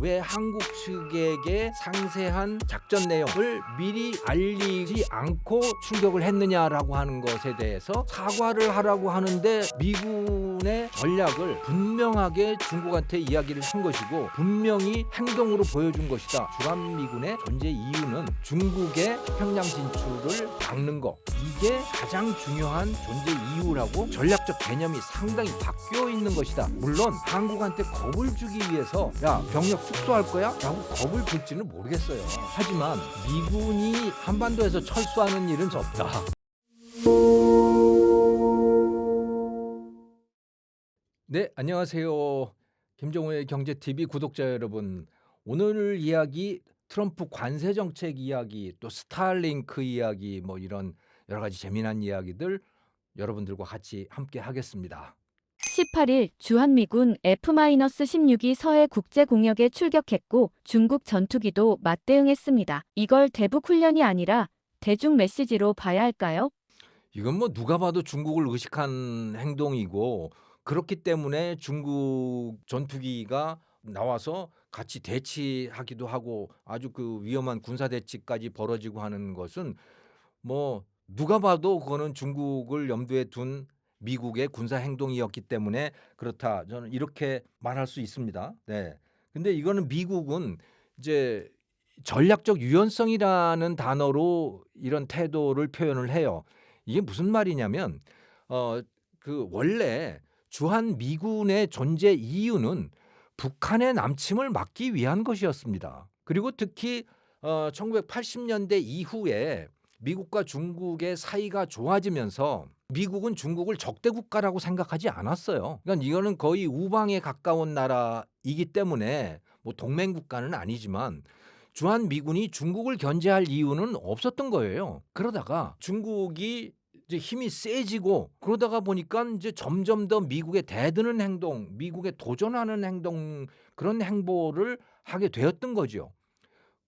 왜 한국 측에게 상세한 작전 내용을 미리 알리지 않고 출격을 했느냐라고 하는 것에 대해서 사과를 하라고 하는데 미군의 전략을 분명하게 중국한테 이야기를 한 것이고 분명히 행동으로 보여준 것이다. 주한미군의 존재 이유는 중국의 평양 진출을 막는 것, 이게 가장 중요한 존재 이유라고 전략적 개념이 상당히 바뀌어 있는 것이다. 물론 한국한테 겁을 주기 위해서 야 병력 축소할 거야? 라고 겁을 줄지는 모르겠어요. 하지만 미군이 한반도에서 철수하는 일은 없다. 네, 안녕하세요. 김종우의 경제TV 구독자 여러분. 오늘 이야기 트럼프 관세 정책 이야기, 또 스타링크 이야기, 뭐 이런 여러 가지 재미난 이야기들 여러분들과 같이 함께 하겠습니다. 18일 주한미군 F-16이 서해 국제공역에 출격했고 중국 전투기도 맞대응했습니다. 이걸 대북 훈련이 아니라 대중 메시지로 봐야 할까요? 이건 뭐 누가 봐도 중국을 의식한 행동이고 그렇기 때문에 중국 전투기가 나와서 같이 대치하기도 하고 아주 그 위험한 군사 대치까지 벌어지고 하는 것은 뭐 누가 봐도 그거는 중국을 염두에 둔 미국의 군사 행동이었기 때문에 그렇다. 저는 이렇게 말할 수 있습니다. 네. 근데 이거는 미국은 이제 전략적 유연성이라는 단어로 이런 태도를 표현을 해요. 이게 무슨 말이냐면 그 원래 주한 미군의 존재 이유는 북한의 남침을 막기 위한 것이었습니다. 그리고 특히 1980년대 이후에 미국과 중국의 사이가 좋아지면서 미국은 중국을 적대 국가라고 생각하지 않았어요. 그러니까 이거는 거의 우방에 가까운 나라이기 때문에 뭐 동맹 국가는 아니지만 주한 미군이 중국을 견제할 이유는 없었던 거예요. 그러다가 중국이 이제 힘이 세지고 그러다가 보니까 이제 점점 더 미국에 대드는 행동, 미국에 도전하는 행동, 그런 행보를 하게 되었던 거죠.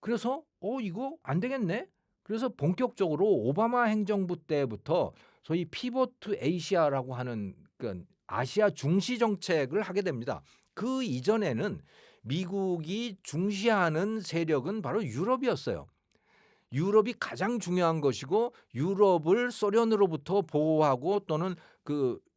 그래서 이거 안 되겠네. 그래서 본격적으로 오바마 행정부 때부터 소위 피보트 에이시아라고 하는 그 아시아 중시 정책을 하게 됩니다. 그 이전에는 미국이 중시하는 세력은 바로 유럽이었어요. 유럽이 가장 중요한 것이고 유럽을 소련으로부터 보호하고 또는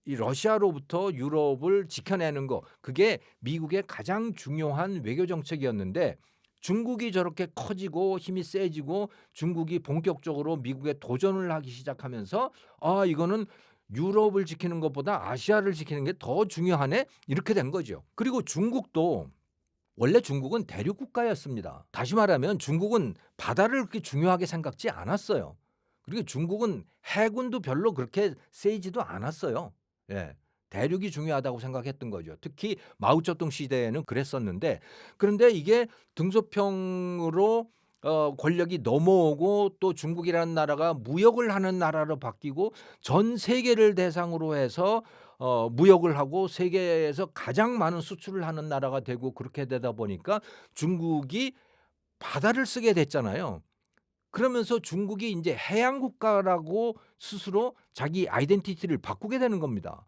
이 러시아로부터 유럽을 지켜내는 거, 그게 미국의 가장 중요한 외교 정책이었는데 중국이 저렇게 커지고 힘이 세지고 중국이 본격적으로 미국에 도전을 하기 시작하면서 이거는 유럽을 지키는 것보다 아시아를 지키는 게 더 중요하네, 이렇게 된 거죠. 그리고 중국도 원래 중국은 대륙 국가였습니다. 다시 말하면 중국은 바다를 그렇게 중요하게 생각지 않았어요. 그리고 중국은 해군도 별로 그렇게 세지도 않았어요. 예. 대륙이 중요하다고 생각했던 거죠. 특히 마오쩌둥 시대에는 그랬었는데, 그런데 이게 등소평으로 권력이 넘어오고 또 중국이라는 나라가 무역을 하는 나라로 바뀌고 전 세계를 대상으로 해서 무역을 하고 세계에서 가장 많은 수출을 하는 나라가 되고 그렇게 되다 보니까 중국이 바다를 쓰게 됐잖아요. 그러면서 중국이 이제 해양 국가라고 스스로 자기 아이덴티티를 바꾸게 되는 겁니다.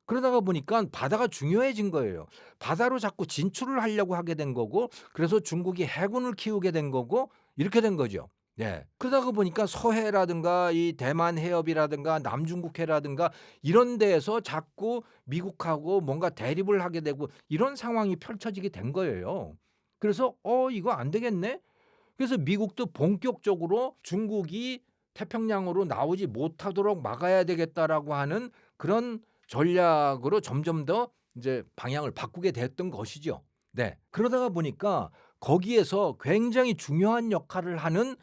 그러다가 보니까 바다가 중요해진 거예요. 바다로 자꾸 진출을 하려고 하게 된 거고, 그래서 중국이 해군을 키우게 된 거고, 이렇게 된 거죠. 네. 그러다가 보니까 서해라든가 이 대만 해협이라든가 남중국해라든가 이런 데에서 자꾸 미국하고 뭔가 대립을 하게 되고 이런 상황이 펼쳐지게 된 거예요. 그래서 이거 안 되겠네. 그래서 미국도 본격적으로 중국이 태평양으로 나오지 못하도록 막아야 되겠다라고 하는 그런 전략으로 점점 더 이제 방향을 바꾸게 됐던 것이죠. 네. 그러다가 보니까 거기에서 굉장히 중요한 역할을 하는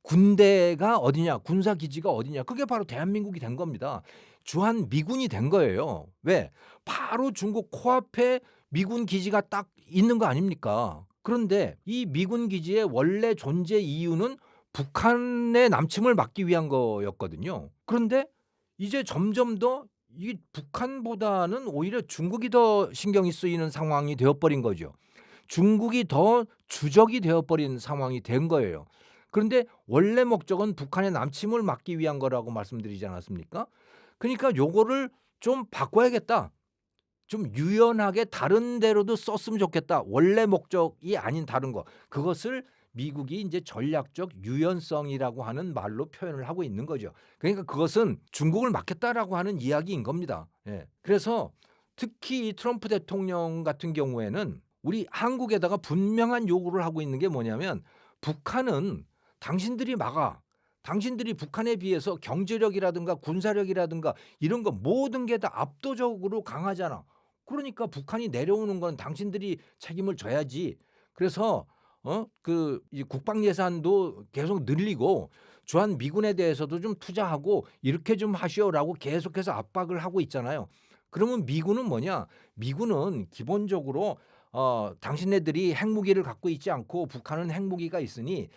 군대가 어디냐, 군사 기지가 어디냐, 그게 바로 대한민국이 된 겁니다. 주한 미군이 된 거예요. 왜? 바로 중국 코앞에 미군 기지가 딱 있는 거 아닙니까? 그런데 이 미군 기지의 원래 존재 이유는 북한의 남침을 막기 위한 거였거든요. 그런데 이제 점점 더 이 북한보다는 오히려 중국이 더 신경이 쓰이는 상황이 되어버린 거죠. 중국이 더 주적이 되어버린 상황이 된 거예요. 그런데 원래 목적은 북한의 남침을 막기 위한 거라고 말씀드리지 않았습니까? 그러니까 요거를 좀 바꿔야겠다. 좀 유연하게 다른 데로도 썼으면 좋겠다. 원래 목적이 아닌 다른 거. 그것을 미국이 이제 전략적 유연성이라고 하는 말로 표현을 하고 있는 거죠. 그러니까 그것은 중국을 막겠다라고 하는 이야기인 겁니다. 예. 그래서 특히 이 트럼프 대통령 같은 경우에는 우리 한국에다가 분명한 요구를 하고 있는 게 뭐냐면 북한은 당신들이 막아. 당신들이 북한에 비해서 경제력이라든가 군사력이라든가 이런 거 모든 게 다 압도적으로 강하잖아. 그러니까 북한이 내려오는 건 당신들이 책임을 져야지. 그래서 이 국방 예산도 계속 늘리고 주한 미군에 대해서도 좀 투자하고 이렇게 좀 하시오라고 계속해서 압박을 하고 있잖아요. 그러면 미군은 뭐냐? 미군은 기본적으로 당신네들이 핵무기를 갖고 있지 않고 북한은 핵무기가 있으니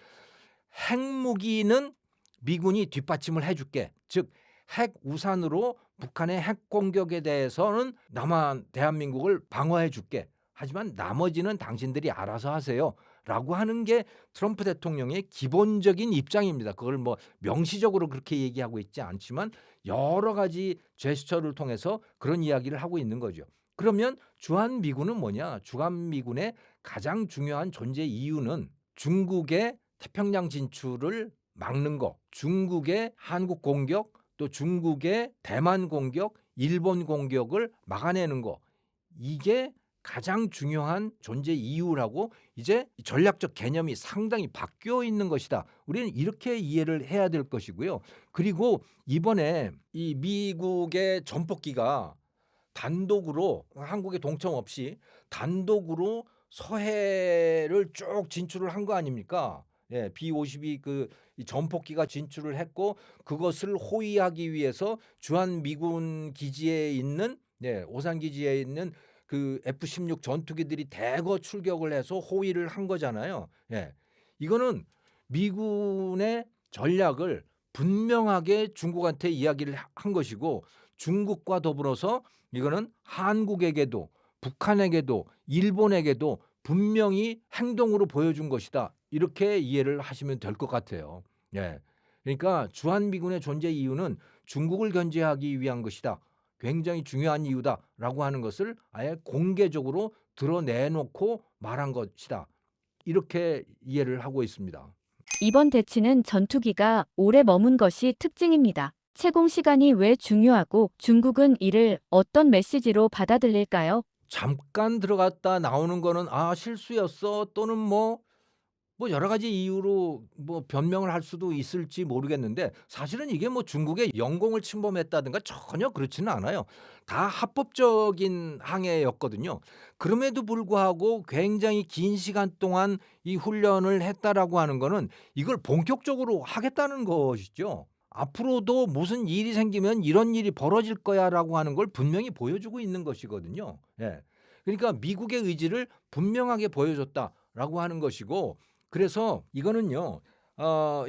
핵무기는 미군이 뒷받침을 해줄게. 즉 핵 우산으로 북한의 핵 공격에 대해서는 남한 대한민국을 방어해 줄게. 하지만 나머지는 당신들이 알아서 하세요. 라고 하는 게 트럼프 대통령의 기본적인 입장입니다. 그걸 뭐 명시적으로 그렇게 얘기하고 있지 않지만 여러 가지 제스처를 통해서 그런 이야기를 하고 있는 거죠. 그러면 주한미군은 뭐냐? 주한미군의 가장 중요한 존재 이유는 중국의 태평양 진출을 막는 거, 중국의 한국 공격, 또 중국의 대만 공격, 일본 공격을 막아내는 거. 이게 가장 중요한 존재 이유라고 이제 전략적 개념이 상당히 바뀌어 있는 것이다. 우리는 이렇게 이해를 해야 될 것이고요. 그리고 이번에 이 미국의 전폭기가 단독으로 한국의 동청 없이 단독으로 서해를 쭉 진출을 한 거 아닙니까? 예, B-52 이 전폭기가 진출을 했고 그것을 호위하기 위해서 주한 미군 기지에 있는 오산 기지에 있는 그 F-16 전투기들이 대거 출격을 해서 호위를 한 거잖아요. 예. 이거는 미군의 전략을 분명하게 중국한테 이야기를 한 것이고 중국과 더불어서 이거는 한국에게도 북한에게도 일본에게도 분명히 행동으로 보여준 것이다. 이렇게 이해를 하시면 될 것 같아요. 예. 그러니까 주한미군의 존재 이유는 중국을 견제하기 위한 것이다. 굉장히 중요한 이유다라고 하는 것을 아예 공개적으로 드러내놓고 말한 것이다. 이렇게 이해를 하고 있습니다. 이번 대치는 전투기가 오래 머문 것이 특징입니다. 채공 시간이 왜 중요하고 중국은 이를 어떤 메시지로 받아들일까요? 잠깐 들어갔다 나오는 거는 실수였어 또는 뭐 여러 가지 이유로 뭐 변명을 할 수도 있을지 모르겠는데 사실은 이게 뭐 중국의 영공을 침범했다든가 전혀 그렇지는 않아요. 다 합법적인 항해였거든요. 그럼에도 불구하고 굉장히 긴 시간 동안 이 훈련을 했다라고 하는 거는 이걸 본격적으로 하겠다는 것이죠. 앞으로도 무슨 일이 생기면 이런 일이 벌어질 거야라고 하는 걸 분명히 보여주고 있는 것이거든요. 예. 그러니까 미국의 의지를 분명하게 보여줬다라고 하는 것이고 그래서 이거는요.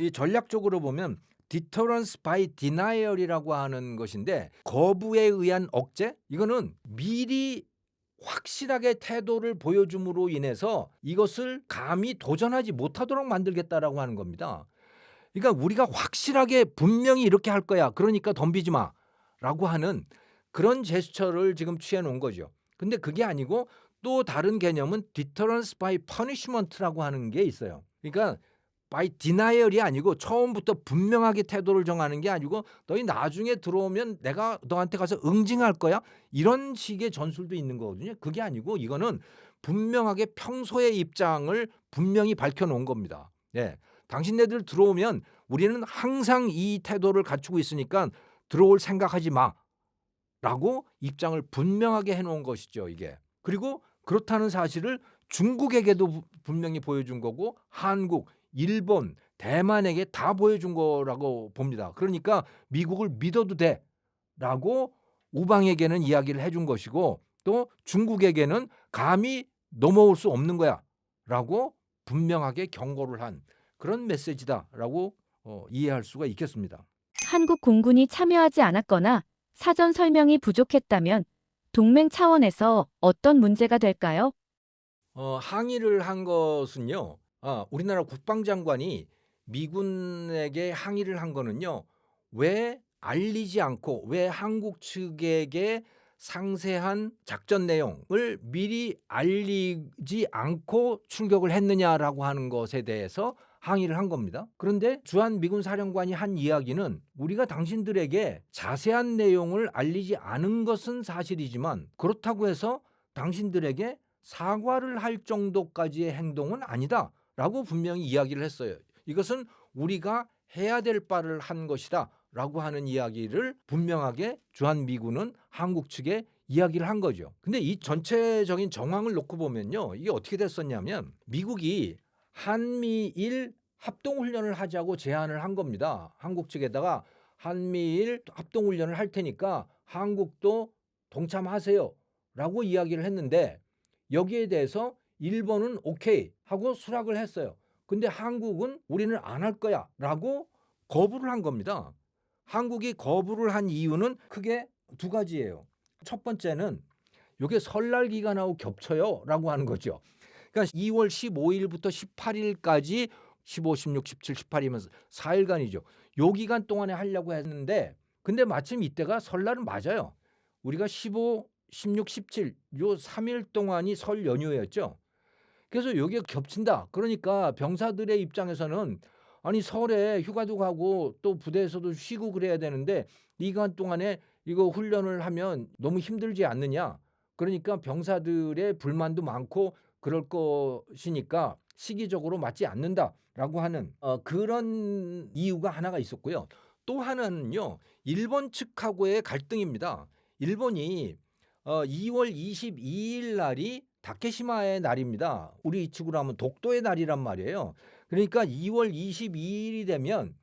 이 전략적으로 보면 deterrence by denial이라고 하는 것인데 거부에 의한 억제? 이거는 미리 확실하게 태도를 보여줌으로 인해서 이것을 감히 도전하지 못하도록 만들겠다라고 하는 겁니다. 그러니까 우리가 확실하게 분명히 이렇게 할 거야. 그러니까 덤비지 마라고 하는 그런 제스처를 지금 취해 놓은 거죠. 근데 그게 아니고 또 다른 개념은 deterrence by punishment라고 하는 게 있어요. 그러니까 by denial이 아니고 처음부터 분명하게 태도를 정하는 게 아니고 너희 나중에 들어오면 내가 너한테 가서 응징할 거야. 이런 식의 전술도 있는 거거든요. 그게 아니고 이거는 분명하게 평소의 입장을 분명히 밝혀 놓은 겁니다. 예. 당신네들 들어오면 우리는 항상 이 태도를 갖추고 있으니까 들어올 생각하지 마라고 입장을 분명하게 해놓은 것이죠. 이게. 그리고 그렇다는 사실을 중국에게도 분명히 보여준 거고 한국, 일본, 대만에게 다 보여준 거라고 봅니다. 그러니까 미국을 믿어도 돼라고 우방에게는 이야기를 해준 것이고 또 중국에게는 감히 넘어올 수 없는 거야라고 분명하게 경고를 한 그런 메시지다라고 이해할 수가 있겠습니다. 한국 공군이 참여하지 않았거나 사전 설명이 부족했다면 동맹 차원에서 어떤 문제가 될까요? 항의를 한 것은요. 우리나라 국방장관이 미군에게 항의를 한 거는요. 왜 알리지 않고 왜 한국 측에게 상세한 작전 내용을 미리 알리지 않고 출격을 했느냐라고 하는 것에 대해서 항의를 한 겁니다. 그런데 주한 미군 사령관이 한 이야기는 우리가 당신들에게 자세한 내용을 알리지 않은 것은 사실이지만 그렇다고 해서 당신들에게 사과를 할 정도까지의 행동은 아니다라고 분명히 이야기를 했어요. 이것은 우리가 해야 될 바를 한 것이다 라고 하는 이야기를 분명하게 주한미군은 한국 측에 이야기를 한 거죠. 근데 이 전체적인 정황을 놓고 보면요, 이게 어떻게 됐었냐면 미국이 한미일 합동훈련을 하자고 제안을 한 겁니다. 한국 측에다가 한미일 합동훈련을 할 테니까 한국도 동참하세요 라고 이야기를 했는데 여기에 대해서 일본은 오케이 하고 수락을 했어요. 근데 한국은 우리는 안 할 거야 라고 거부를 한 겁니다. 한국이 거부를 한 이유는 크게 두 가지예요. 첫 번째는 이게 설날 기간하고 겹쳐요 라고 하는 거죠. 그러니까 2월 15일부터 18일까지 15, 16, 17, 18이면서 4일간이죠. 요 기간 동안에 하려고 했는데 근데 마침 이때가 설날은 맞아요. 우리가 15, 16, 17 요 3일 동안이 설 연휴였죠. 그래서 여기에 겹친다. 그러니까 병사들의 입장에서는 아니 설에 휴가도 가고 또 부대에서도 쉬고 그래야 되는데 이 기간 동안에 이거 훈련을 하면 너무 힘들지 않느냐. 그러니까 병사들의 불만도 많고 그럴 것이니까 시기적으로 맞지 않는다라고 하는 그런 이유가 하나가 있었고요. 또 하나는요. 일본 측하고의 갈등입니다. 일본이 2월 22일 날이 다케시마의 날입니다. 우리 측으로 하면 독도의 날이란 말이에요. 그러니까 2월 22일이 되면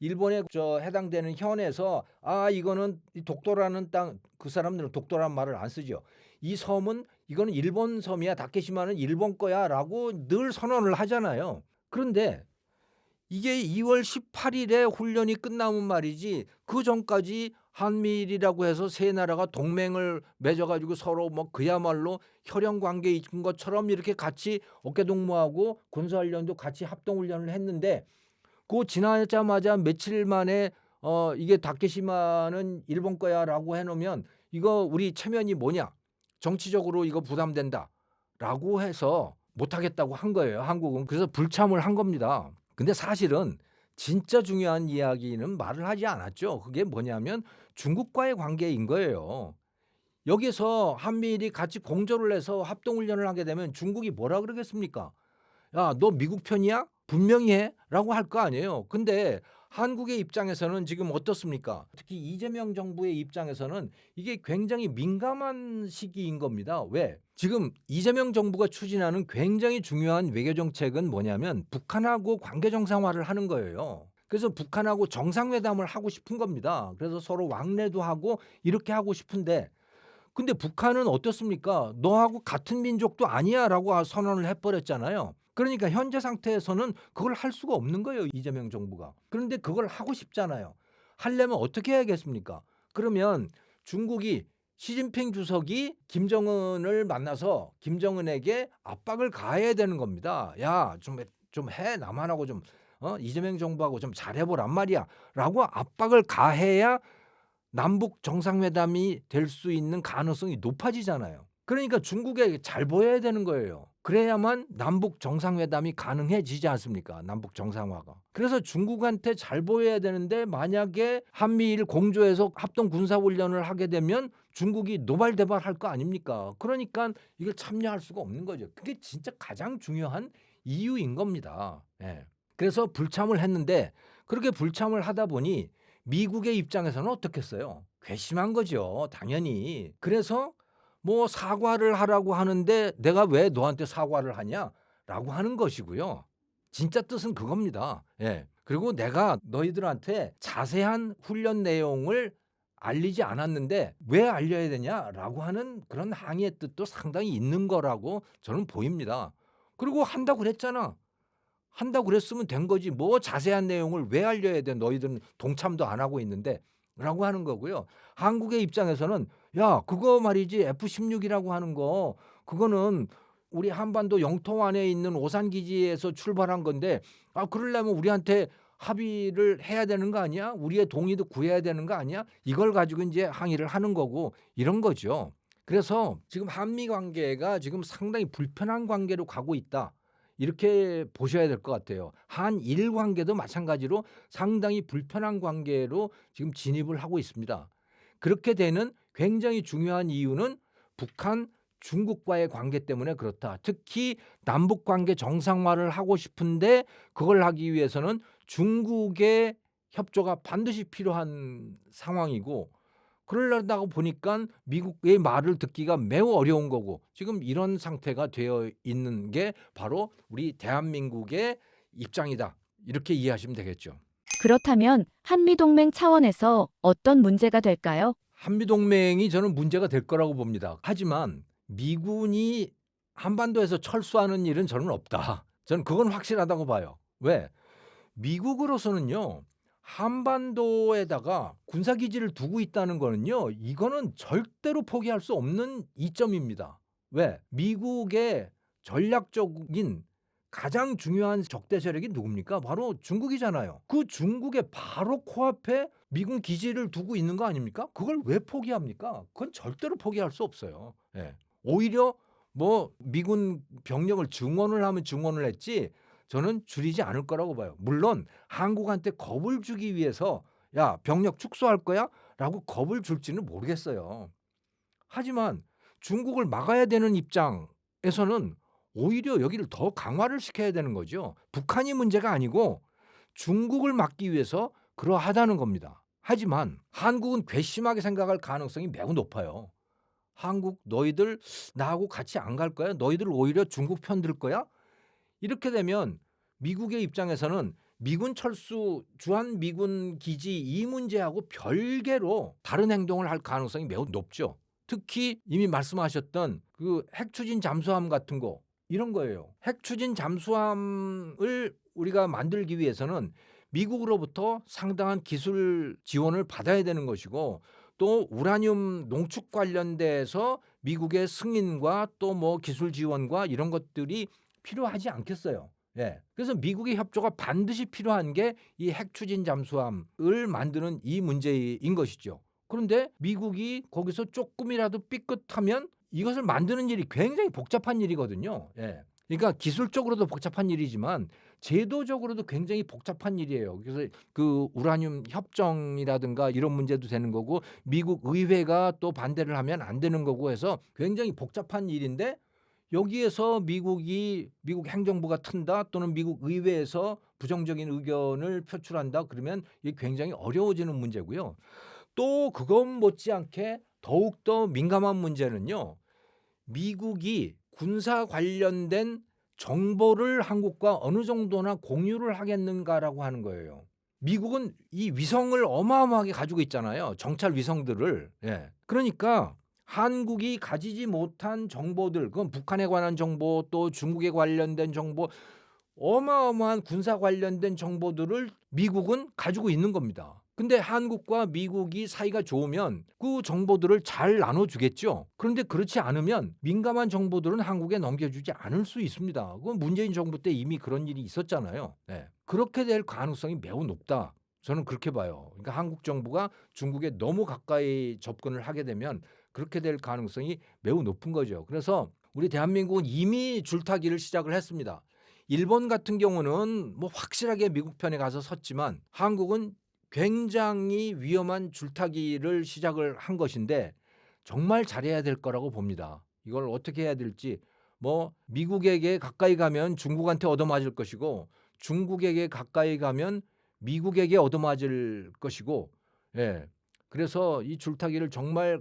일본에 해당되는 현에서 이거는 독도라는 땅, 그 사람들은 독도라는 말을 안 쓰죠. 이 섬은 이거는 일본 섬이야. 다케시마는 일본 거야라고 늘 선언을 하잖아요. 그런데 이게 2월 18일에 훈련이 끝나면 말이지 그 전까지 한미일이라고 해서 세 나라가 동맹을 맺어가지고 서로 뭐 그야말로 혈연 관계에 있는 것처럼 이렇게 같이 어깨동무하고 군사훈련도 같이 합동훈련을 했는데 그 지나자마자 며칠 만에 이게 다케시마는 일본 거야라고 해놓으면 이거 우리 체면이 뭐냐, 정치적으로 이거 부담된다라고 해서 못하겠다고 한 거예요. 한국은. 그래서 불참을 한 겁니다. 근데 사실은 진짜 중요한 이야기는 말을 하지 않았죠. 그게 뭐냐면 중국과의 관계인 거예요. 여기서 한미일이 같이 공조를 해서 합동훈련을 하게 되면 중국이 뭐라 그러겠습니까? 야, 너 미국 편이야? 분명히 해? 라고 할 거 아니에요. 근데 한국의 입장에서는 지금 어떻습니까? 특히 이재명 정부의 입장에서는 이게 굉장히 민감한 시기인 겁니다. 왜? 지금 이재명 정부가 추진하는 굉장히 중요한 외교 정책은 뭐냐면 북한하고 관계 정상화를 하는 거예요. 그래서 북한하고 정상회담을 하고 싶은 겁니다. 그래서 서로 왕래도 하고 이렇게 하고 싶은데 근데 북한은 어떻습니까? 너하고 같은 민족도 아니야라고 선언을 해버렸잖아요. 그러니까 현재 상태에서는 그걸 할 수가 없는 거예요. 이재명 정부가. 그런데 그걸 하고 싶잖아요. 하려면 어떻게 해야겠습니까? 그러면 중국이 시진핑 주석이 김정은을 만나서 김정은에게 압박을 가해야 되는 겁니다. 야, 좀 해. 남한하고 좀 이재명 정부하고 좀 잘해보란 말이야. 라고 압박을 가해야 남북 정상회담이 될 수 있는 가능성이 높아지잖아요. 그러니까 중국에 잘 보여야 되는 거예요. 그래야만 남북 정상회담이 가능해지지 않습니까? 남북 정상화가. 그래서 중국한테 잘 보여야 되는데 만약에 한미일 공조해서 합동 군사훈련을 하게 되면 중국이 노발대발할 거 아닙니까? 그러니까 이걸 참여할 수가 없는 거죠. 그게 진짜 가장 중요한 이유인 겁니다. 예. 그래서 불참을 했는데 그렇게 불참을 하다 보니 미국의 입장에서는 어떻겠어요? 괘씸한 거죠. 당연히. 그래서 뭐 사과를 하라고 하는데 내가 왜 너한테 사과를 하냐라고 하는 것이고요. 진짜 뜻은 그겁니다. 예. 그리고 내가 너희들한테 자세한 훈련 내용을 알리지 않았는데 왜 알려야 되냐라고 하는 그런 항의의 뜻도 상당히 있는 거라고 저는 보입니다. 그리고 한다고 그랬잖아. 한다고 그랬으면 된 거지. 뭐 자세한 내용을 왜 알려야 돼? 너희들은 동참도 안 하고 있는데 라고 하는 거고요. 한국의 입장에서는 야, 그거 말이지 F-16이라고 하는 거 그거는 우리 한반도 영토 안에 있는 오산 기지에서 출발한 건데 그러려면 우리한테 합의를 해야 되는 거 아니야? 우리의 동의도 구해야 되는 거 아니야? 이걸 가지고 이제 항의를 하는 거고 이런 거죠. 그래서 지금 한미 관계가 지금 상당히 불편한 관계로 가고 있다. 이렇게 보셔야 될 것 같아요. 한일 관계도 마찬가지로 상당히 불편한 관계로 지금 진입을 하고 있습니다. 그렇게 되는 굉장히 중요한 이유는 북한, 중국과의 관계 때문에 그렇다. 특히 남북 관계 정상화를 하고 싶은데 그걸 하기 위해서는 중국의 협조가 반드시 필요한 상황이고 그러려다가 보니까 미국의 말을 듣기가 매우 어려운 거고 지금 이런 상태가 되어 있는 게 바로 우리 대한민국의 입장이다. 이렇게 이해하시면 되겠죠. 그렇다면 한미동맹 차원에서 어떤 문제가 될까요? 한미동맹이 저는 문제가 될 거라고 봅니다. 하지만 미군이 한반도에서 철수하는 일은 저는 없다. 저는 그건 확실하다고 봐요. 왜? 미국으로서는요. 한반도에다가 군사기지를 두고 있다는 거는요. 이거는 절대로 포기할 수 없는 이점입니다. 왜? 미국의 전략적인 가장 중요한 적대 세력이 누굽니까? 바로 중국이잖아요. 그 중국의 바로 코앞에 미군 기지를 두고 있는 거 아닙니까? 그걸 왜 포기합니까? 그건 절대로 포기할 수 없어요. 예. 오히려 뭐 미군 병력을 증원을 하면 증원을 했지 저는 줄이지 않을 거라고 봐요. 물론 한국한테 겁을 주기 위해서 야 병력 축소할 거야? 라고 겁을 줄지는 모르겠어요. 하지만 중국을 막아야 되는 입장에서는 오히려 여기를 더 강화를 시켜야 되는 거죠. 북한이 문제가 아니고 중국을 막기 위해서 그러하다는 겁니다. 하지만 한국은 괘씸하게 생각할 가능성이 매우 높아요. 한국 너희들 나하고 같이 안 갈 거야? 너희들 오히려 중국 편 들 거야? 이렇게 되면 미국의 입장에서는 미군 철수, 주한 미군 기지 이 문제하고 별개로 다른 행동을 할 가능성이 매우 높죠. 특히 이미 말씀하셨던 그 핵추진 잠수함 같은 거 이런 거예요. 핵추진 잠수함을 우리가 만들기 위해서는 미국으로부터 상당한 기술 지원을 받아야 되는 것이고 또 우라늄 농축 관련돼서 미국의 승인과 또 뭐 기술 지원과 이런 것들이 필요하지 않겠어요. 예. 그래서 미국의 협조가 반드시 필요한 게 이 핵추진 잠수함을 만드는 이 문제인 것이죠. 그런데 미국이 거기서 조금이라도 삐끗하면 이것을 만드는 일이 굉장히 복잡한 일이거든요. 예. 그러니까 기술적으로도 복잡한 일이지만 제도적으로도 굉장히 복잡한 일이에요. 그래서 그 우라늄 협정이라든가 이런 문제도 되는 거고 미국 의회가 또 반대를 하면 안 되는 거고 해서 굉장히 복잡한 일인데 여기에서 미국 행정부가 튼다 또는 미국 의회에서 부정적인 의견을 표출한다 그러면 이게 굉장히 어려워지는 문제고요. 또 그것 못지않게 더욱더 민감한 문제는요. 미국이 군사 관련된 정보를 한국과 어느 정도나 공유를 하겠는가라고 하는 거예요. 미국은 이 위성을 어마어마하게 가지고 있잖아요. 정찰 위성들을. 예. 그러니까 한국이 가지지 못한 정보들, 그건 북한에 관한 정보, 또 중국에 관련된 정보, 어마어마한 군사 관련된 정보들을 미국은 가지고 있는 겁니다. 근데 한국과 미국이 사이가 좋으면 그 정보들을 잘 나눠주겠죠. 그런데 그렇지 않으면 민감한 정보들은 한국에 넘겨주지 않을 수 있습니다. 그건 문재인 정부 때 이미 그런 일이 있었잖아요. 네. 그렇게 될 가능성이 매우 높다. 저는 그렇게 봐요. 그러니까 한국 정부가 중국에 너무 가까이 접근을 하게 되면 그렇게 될 가능성이 매우 높은 거죠. 그래서 우리 대한민국은 이미 줄타기를 시작을 했습니다. 일본 같은 경우는 뭐 확실하게 미국 편에 가서 섰지만 한국은 굉장히 위험한 줄타기를 시작을 한 것인데 정말 잘해야 될 거라고 봅니다. 이걸 어떻게 해야 될지 뭐 미국에게 가까이 가면 중국한테 얻어맞을 것이고 중국에게 가까이 가면 미국에게 얻어맞을 것이고 예. 그래서 이 줄타기를 정말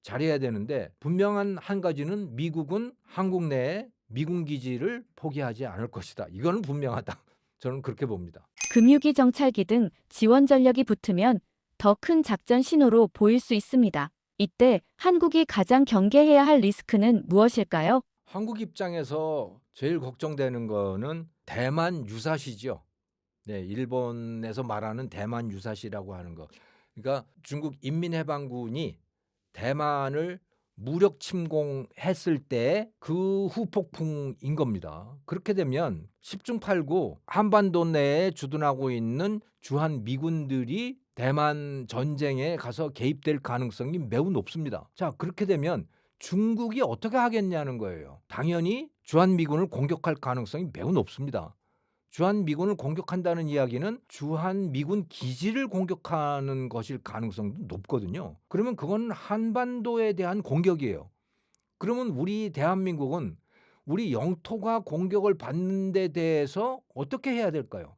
잘해야 되는데 분명한 한 가지는 미국은 한국 내에 미군 기지를 포기하지 않을 것이다. 이거는 분명하다. 저는 그렇게 봅니다. 금유기 정찰기 등 지원 전력이 붙으면 더 큰 작전 신호로 보일 수 있습니다. 이때 한국이 가장 경계해야 할 리스크는 무엇일까요? 한국 입장에서 제일 걱정되는 거는 대만 유사시죠. 네, 일본에서 말하는 대만 유사시라고 하는 거. 그러니까 중국 인민해방군이 대만을 무력 침공했을 때 그 후폭풍인 겁니다. 그렇게 되면 10중 8구 한반도 내에 주둔하고 있는 주한 미군들이 대만 전쟁에 가서 개입될 가능성이 매우 높습니다. 자, 그렇게 되면 중국이 어떻게 하겠냐는 거예요. 당연히 주한 미군을 공격할 가능성이 매우 높습니다. 주한 미군을 공격한다는 이야기는 주한 미군 기지를 공격하는 것일 가능성도 높거든요. 그러면 그건 한반도에 대한 공격이에요. 그러면 우리 대한민국은 우리 영토가 공격을 받는 데 대해서 어떻게 해야 될까요?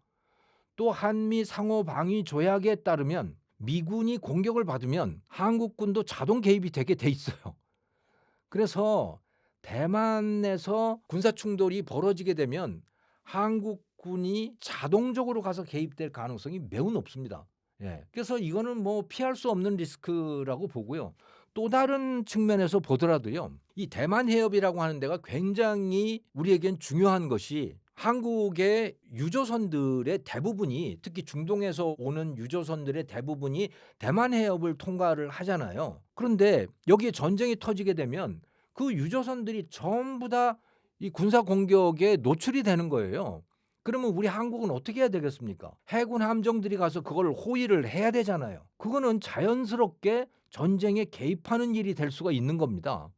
또 한미 상호 방위 조약에 따르면 미군이 공격을 받으면 한국군도 자동 개입이 되게 돼 있어요. 그래서 대만에서 군사 충돌이 벌어지게 되면 한국군이 자동적으로 가서 개입될 가능성이 매우 높습니다. 예. 그래서 이거는 뭐 피할 수 없는 리스크라고 보고요. 또 다른 측면에서 보더라도요. 이 대만 해협이라고 하는 데가 굉장히 우리에겐 중요한 것이 한국의 유조선들의 대부분이 특히 중동에서 오는 유조선들의 대부분이 대만 해협을 통과를 하잖아요. 그런데 여기에 전쟁이 터지게 되면 그 유조선들이 전부 다 이 군사 공격에 노출이 되는 거예요. 그러면 우리 한국은 어떻게 해야 되겠습니까? 해군 함정들이 가서 그걸 호위를 해야 되잖아요. 그거는 자연스럽게 전쟁에 개입하는 일이 될 수가 있는 겁니다.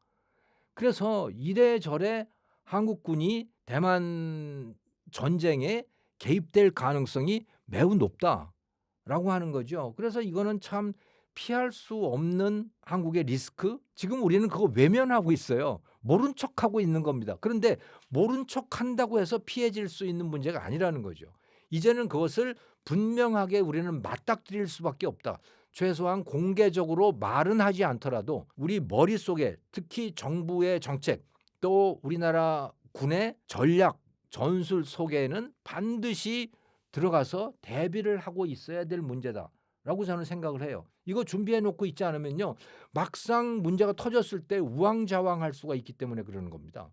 그래서 이래저래 한국군이 대만 전쟁에 개입될 가능성이 매우 높다라고 하는 거죠. 그래서 이거는 참 피할 수 없는 한국의 리스크? 지금 우리는 그거 외면하고 있어요. 모른 척하고 있는 겁니다. 그런데 모른 척한다고 해서 피해질 수 있는 문제가 아니라는 거죠. 이제는 그것을 분명하게 우리는 맞닥뜨릴 수밖에 없다. 최소한 공개적으로 말은 하지 않더라도 우리 머릿속에 특히 정부의 정책 또 우리나라 군의 전략, 전술 속에는 반드시 들어가서 대비를 하고 있어야 될 문제다라고 저는 생각을 해요. 이거 준비해 놓고 있지 않으면요. 막상 문제가 터졌을 때 우왕좌왕할 수가 있기 때문에 그러는 겁니다.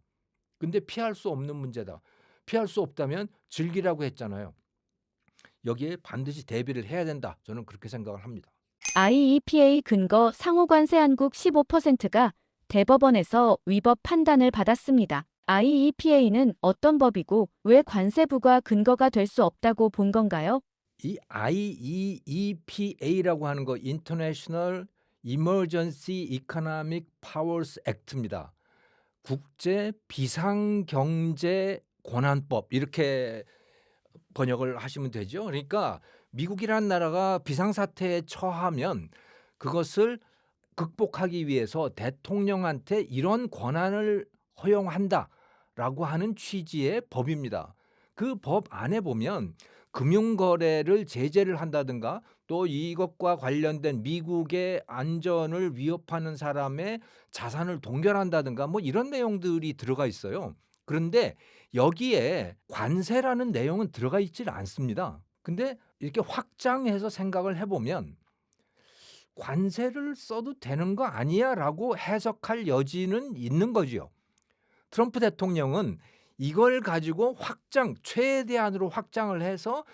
근데 피할 수 없는 문제다. 피할 수 없다면 즐기라고 했잖아요. 여기에 반드시 대비를 해야 된다. 저는 그렇게 생각을 합니다. IEPA 근거 상호관세 한국 15%가 대법원에서 위법 판단을 받았습니다. IEPA는 어떤 법이고 왜 관세 부과 근거가 될 수 없다고 본 건가요? 이 IEEPA라고 하는 거 International Emergency Economic Powers Act입니다. 국제 비상경제 권한법 이렇게 번역을 하시면 되죠. 그러니까 미국이라는 나라가 비상사태에 처하면 그것을 극복하기 위해서 대통령한테 이런 권한을 허용한다라고 하는 취지의 법입니다. 그 법 안에 보면 금융거래를 제재를 한다든가 또 이것과 관련된 미국의 안전을 위협하는 사람의 자산을 동결한다든가 뭐 이런 내용들이 들어가 있어요. 그런데 여기에 관세라는 내용은 들어가 있질 않습니다. 근데 이렇게 확장해서 생각을 해보면 관세를 써도 되는 거 아니야라고 해석할 여지는 있는 거죠. 트럼프 대통령은 이걸 가지고 최대한으로 확장을 해서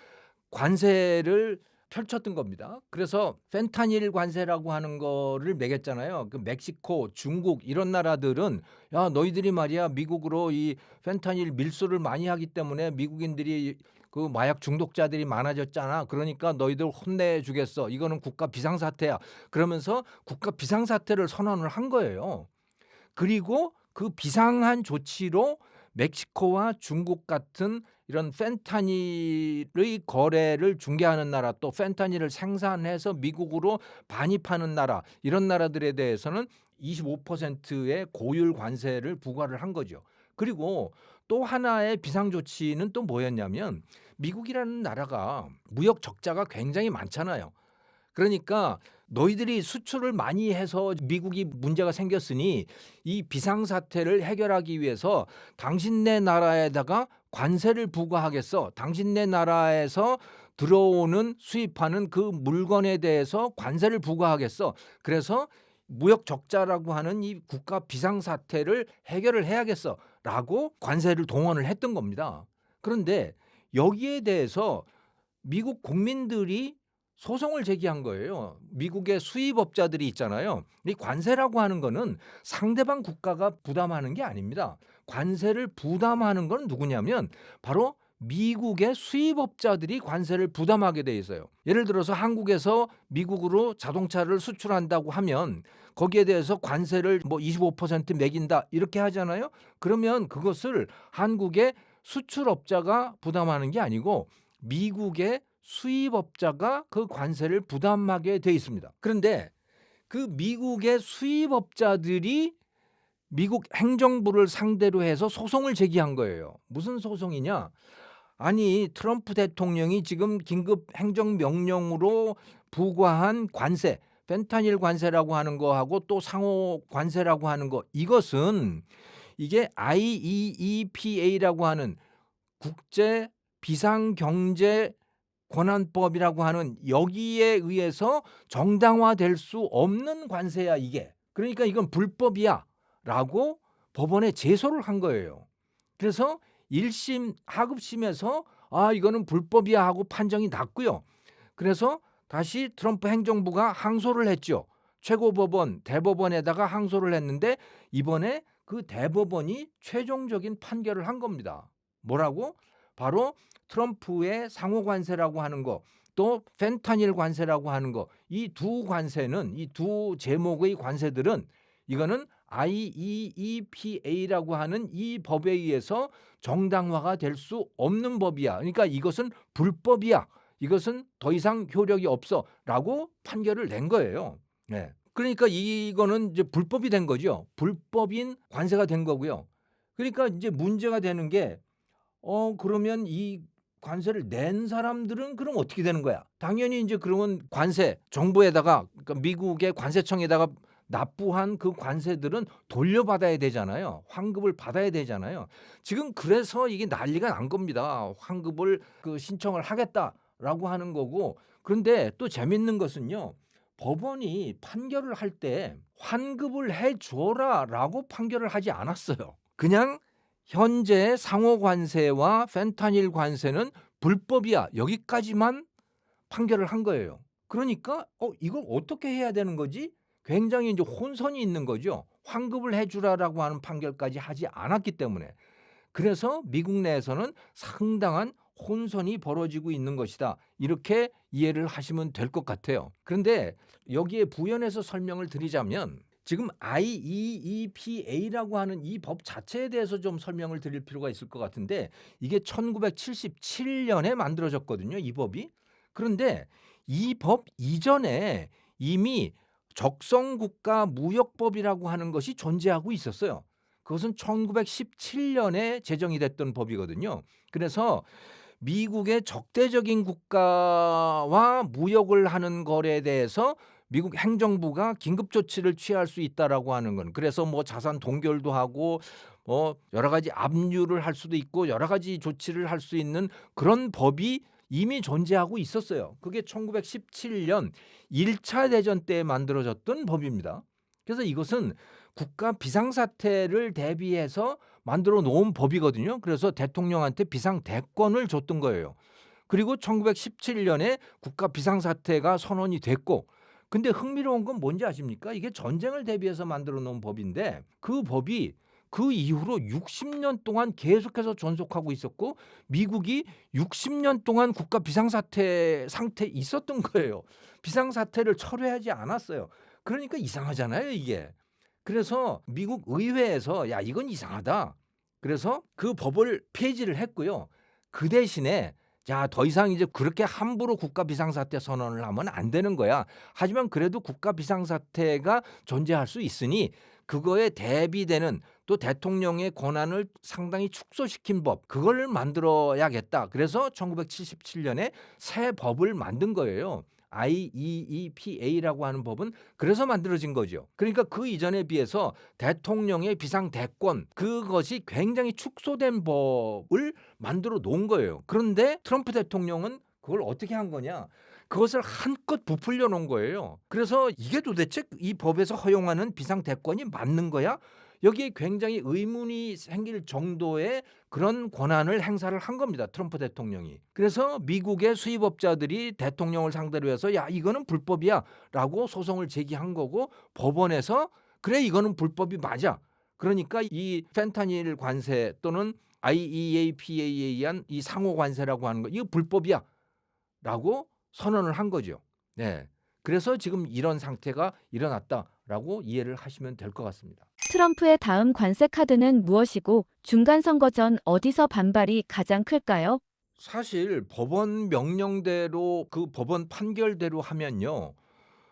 관세를 펼쳤던 겁니다. 그래서 펜타닐 관세라고 하는 거를 매겼잖아요. 그 멕시코, 중국 이런 나라들은 야 너희들이 말이야 미국으로 이 펜타닐 밀수를 많이 하기 때문에 미국인들이 그 마약 중독자들이 많아졌잖아. 그러니까 너희들 혼내주겠어. 이거는 국가 비상사태야. 그러면서 국가 비상사태를 선언을 한 거예요. 그리고 그 비상한 조치로 멕시코와 중국 같은 이런 펜타닐의 거래를 중개하는 나라 또 펜타닐을 생산해서 미국으로 반입하는 나라 이런 나라들에 대해서는 25%의 고율 관세를 부과를 한 거죠. 그리고 또 하나의 비상조치는 또 뭐였냐면 미국이라는 나라가 무역 적자가 굉장히 많잖아요. 그러니까 너희들이 수출을 많이 해서 미국이 문제가 생겼으니 이 비상사태를 해결하기 위해서 당신네 나라에다가 관세를 부과하겠어. 당신네 나라에서 들어오는 수입하는 그 물건에 대해서 관세를 부과하겠어. 그래서 무역 적자라고 하는 이 국가 비상사태를 해결을 해야겠어. 라고 관세를 동원을 했던 겁니다. 그런데 여기에 대해서 미국 국민들이 소송을 제기한 거예요. 미국의 수입업자들이 있잖아요. 이 관세라고 하는 거는 상대방 국가가 부담하는 게 아닙니다. 관세를 부담하는 건 누구냐면 바로 미국의 수입업자들이 관세를 부담하게 돼 있어요. 예를 들어서 한국에서 미국으로 자동차를 수출한다고 하면 거기에 대해서 관세를 뭐 25% 매긴다 이렇게 하잖아요. 그러면 그것을 한국의 수출업자가 부담하는 게 아니고 미국의 수입업자가 그 관세를 부담하게 돼 있습니다. 그런데 그 미국의 수입업자들이 미국 행정부를 상대로 해서 소송을 제기한 거예요. 무슨 소송이냐? 아니, 트럼프 대통령이 지금 긴급 행정명령으로 부과한 관세, 펜타닐 관세라고 하는 거하고 또 상호 관세라고 하는 거, 이것은 이게 IEEPA라고 하는 국제 비상경제 권한법이라고 하는 여기에 의해서 정당화될 수 없는 관세야 이게. 그러니까 이건 불법이야라고 법원에 제소를 한 거예요. 그래서 1심 하급심에서 이거는 불법이야 하고 판정이 났고요. 그래서 다시 트럼프 행정부가 항소를 했죠. 최고법원, 대법원에다가 항소를 했는데 이번에 그 대법원이 최종적인 판결을 한 겁니다. 뭐라고? 바로 트럼프의 상호 관세라고 하는 거, 또 펜타닐 관세라고 하는 거, 이 두 관세는, 이 두 제목의 관세들은 이거는 IEEPA라고 하는 이 법에 의해서 정당화가 될 수 없는 법이야. 그러니까 이것은 불법이야. 이것은 더 이상 효력이 없어라고 판결을 낸 거예요. 네. 그러니까 이거는 이제 불법이 된 거죠. 불법인 관세가 된 거고요. 그러니까 이제 문제가 되는 게 그러면 이 관세를 낸 사람들은 그럼 어떻게 되는 거야? 당연히 이제 그러면 관세 정부에다가, 그러니까 미국의 관세청에다가 납부한 그 관세들은 돌려받아야 되잖아요. 환급을 받아야 되잖아요. 지금 그래서 이게 난리가 난 겁니다. 환급을 신청을 하겠다라고 하는 거고. 그런데 또 재밌는 것은요. 법원이 판결을 할 때 환급을 해 줘라라고 판결을 하지 않았어요. 그냥 현재 상호 관세와 펜타닐 관세는 불법이야. 여기까지만 판결을 한 거예요. 그러니까 이걸 어떻게 해야 되는 거지? 굉장히 이제 혼선이 있는 거죠. 환급을 해주라라고 하는 판결까지 하지 않았기 때문에. 그래서 미국 내에서는 상당한 혼선이 벌어지고 있는 것이다. 이렇게 이해를 하시면 될 것 같아요. 그런데 여기에 부연해서 설명을 드리자면 지금 IEEPA라고 하는 이 법 자체에 대해서 좀 설명을 드릴 필요가 있을 것 같은데 이게 1977년에 만들어졌거든요. 이 법이. 그런데 이 법 이전에 이미 적성국가 무역법이라고 하는 것이 존재하고 있었어요. 그것은 1917년에 제정이 됐던 법이거든요. 그래서 미국의 적대적인 국가와 무역을 하는 거래에 대해서 미국 행정부가 긴급 조치를 취할 수 있다라고 하는 건, 그래서 뭐 자산 동결도 하고 여러 가지 압류를 할 수도 있고 여러 가지 조치를 할 수 있는 그런 법이 이미 존재하고 있었어요. 그게 1917년 1차 대전 때 만들어졌던 법입니다. 그래서 이것은 국가 비상사태를 대비해서 만들어 놓은 법이거든요. 그래서 대통령한테 비상대권을 줬던 거예요. 그리고 1917년에 국가 비상사태가 선언이 됐고, 근데 흥미로운 건 뭔지 아십니까? 이게 전쟁을 대비해서 만들어 놓은 법인데 그 법이 그 이후로 60년 동안 계속해서 존속하고 있었고 미국이 60년 동안 국가 비상사태 상태에 있었던 거예요. 비상사태를 철회하지 않았어요. 그러니까 이상하잖아요, 이게. 그래서 미국 의회에서 야, 이건 이상하다. 그래서 그 법을 폐지를 했고요. 그 대신에 자, 더 이상 이제 그렇게 함부로 국가 비상사태 선언을 하면 안 되는 거야. 하지만 그래도 국가 비상사태가 존재할 수 있으니 그거에 대비되는 또 대통령의 권한을 상당히 축소시킨 법, 그걸 만들어야겠다. 그래서 1977년에 새 법을 만든 거예요. IEEPA라고 하는 법은 그래서 만들어진 거죠. 그러니까 그 이전에 비해서 대통령의 비상대권, 그것이 굉장히 축소된 법을 만들어 놓은 거예요. 그런데 트럼프 대통령은 그걸 어떻게 한 거냐? 그것을 한껏 부풀려 놓은 거예요. 그래서 이게 도대체 이 법에서 허용하는 비상대권이 맞는 거야? 여기에 굉장히 의문이 생길 정도의 그런 권한을 행사를 한 겁니다. 트럼프 대통령이. 그래서 미국의 수입업자들이 대통령을 상대로 해서 야 이거는 불법이야라고 소송을 제기한 거고 법원에서 그래 이거는 불법이 맞아. 그러니까 이 펜타닐 관세 또는 IEAPA에 의한 이 상호 관세라고 하는 거 이거 불법이야라고 선언을 한 거죠. 네. 그래서 지금 이런 상태가 일어났다라고 이해를 하시면 될 것 같습니다. 트럼프의 다음 관세 카드는 무엇이고 중간 선거 전 어디서 반발이 가장 클까요? 사실 법원 명령대로 그 법원 판결대로 하면요.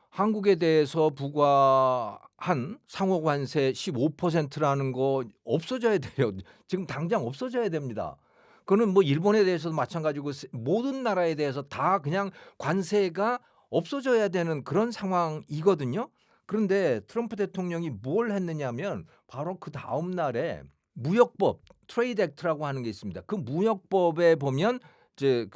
한국에 대해서 부과한 상호 관세 15%라는 거 없어져야 돼요. 지금 당장 없어져야 됩니다. 그거는 뭐 일본에 대해서도 마찬가지고 모든 나라에 대해서 다 그냥 관세가 없어져야 되는 그런 상황이거든요. 그런데 트럼프 대통령이 뭘 했느냐면 바로 그 다음 날에 무역법 트레이드 액트라고 하는 게 있습니다. 그 무역법에 보면 이제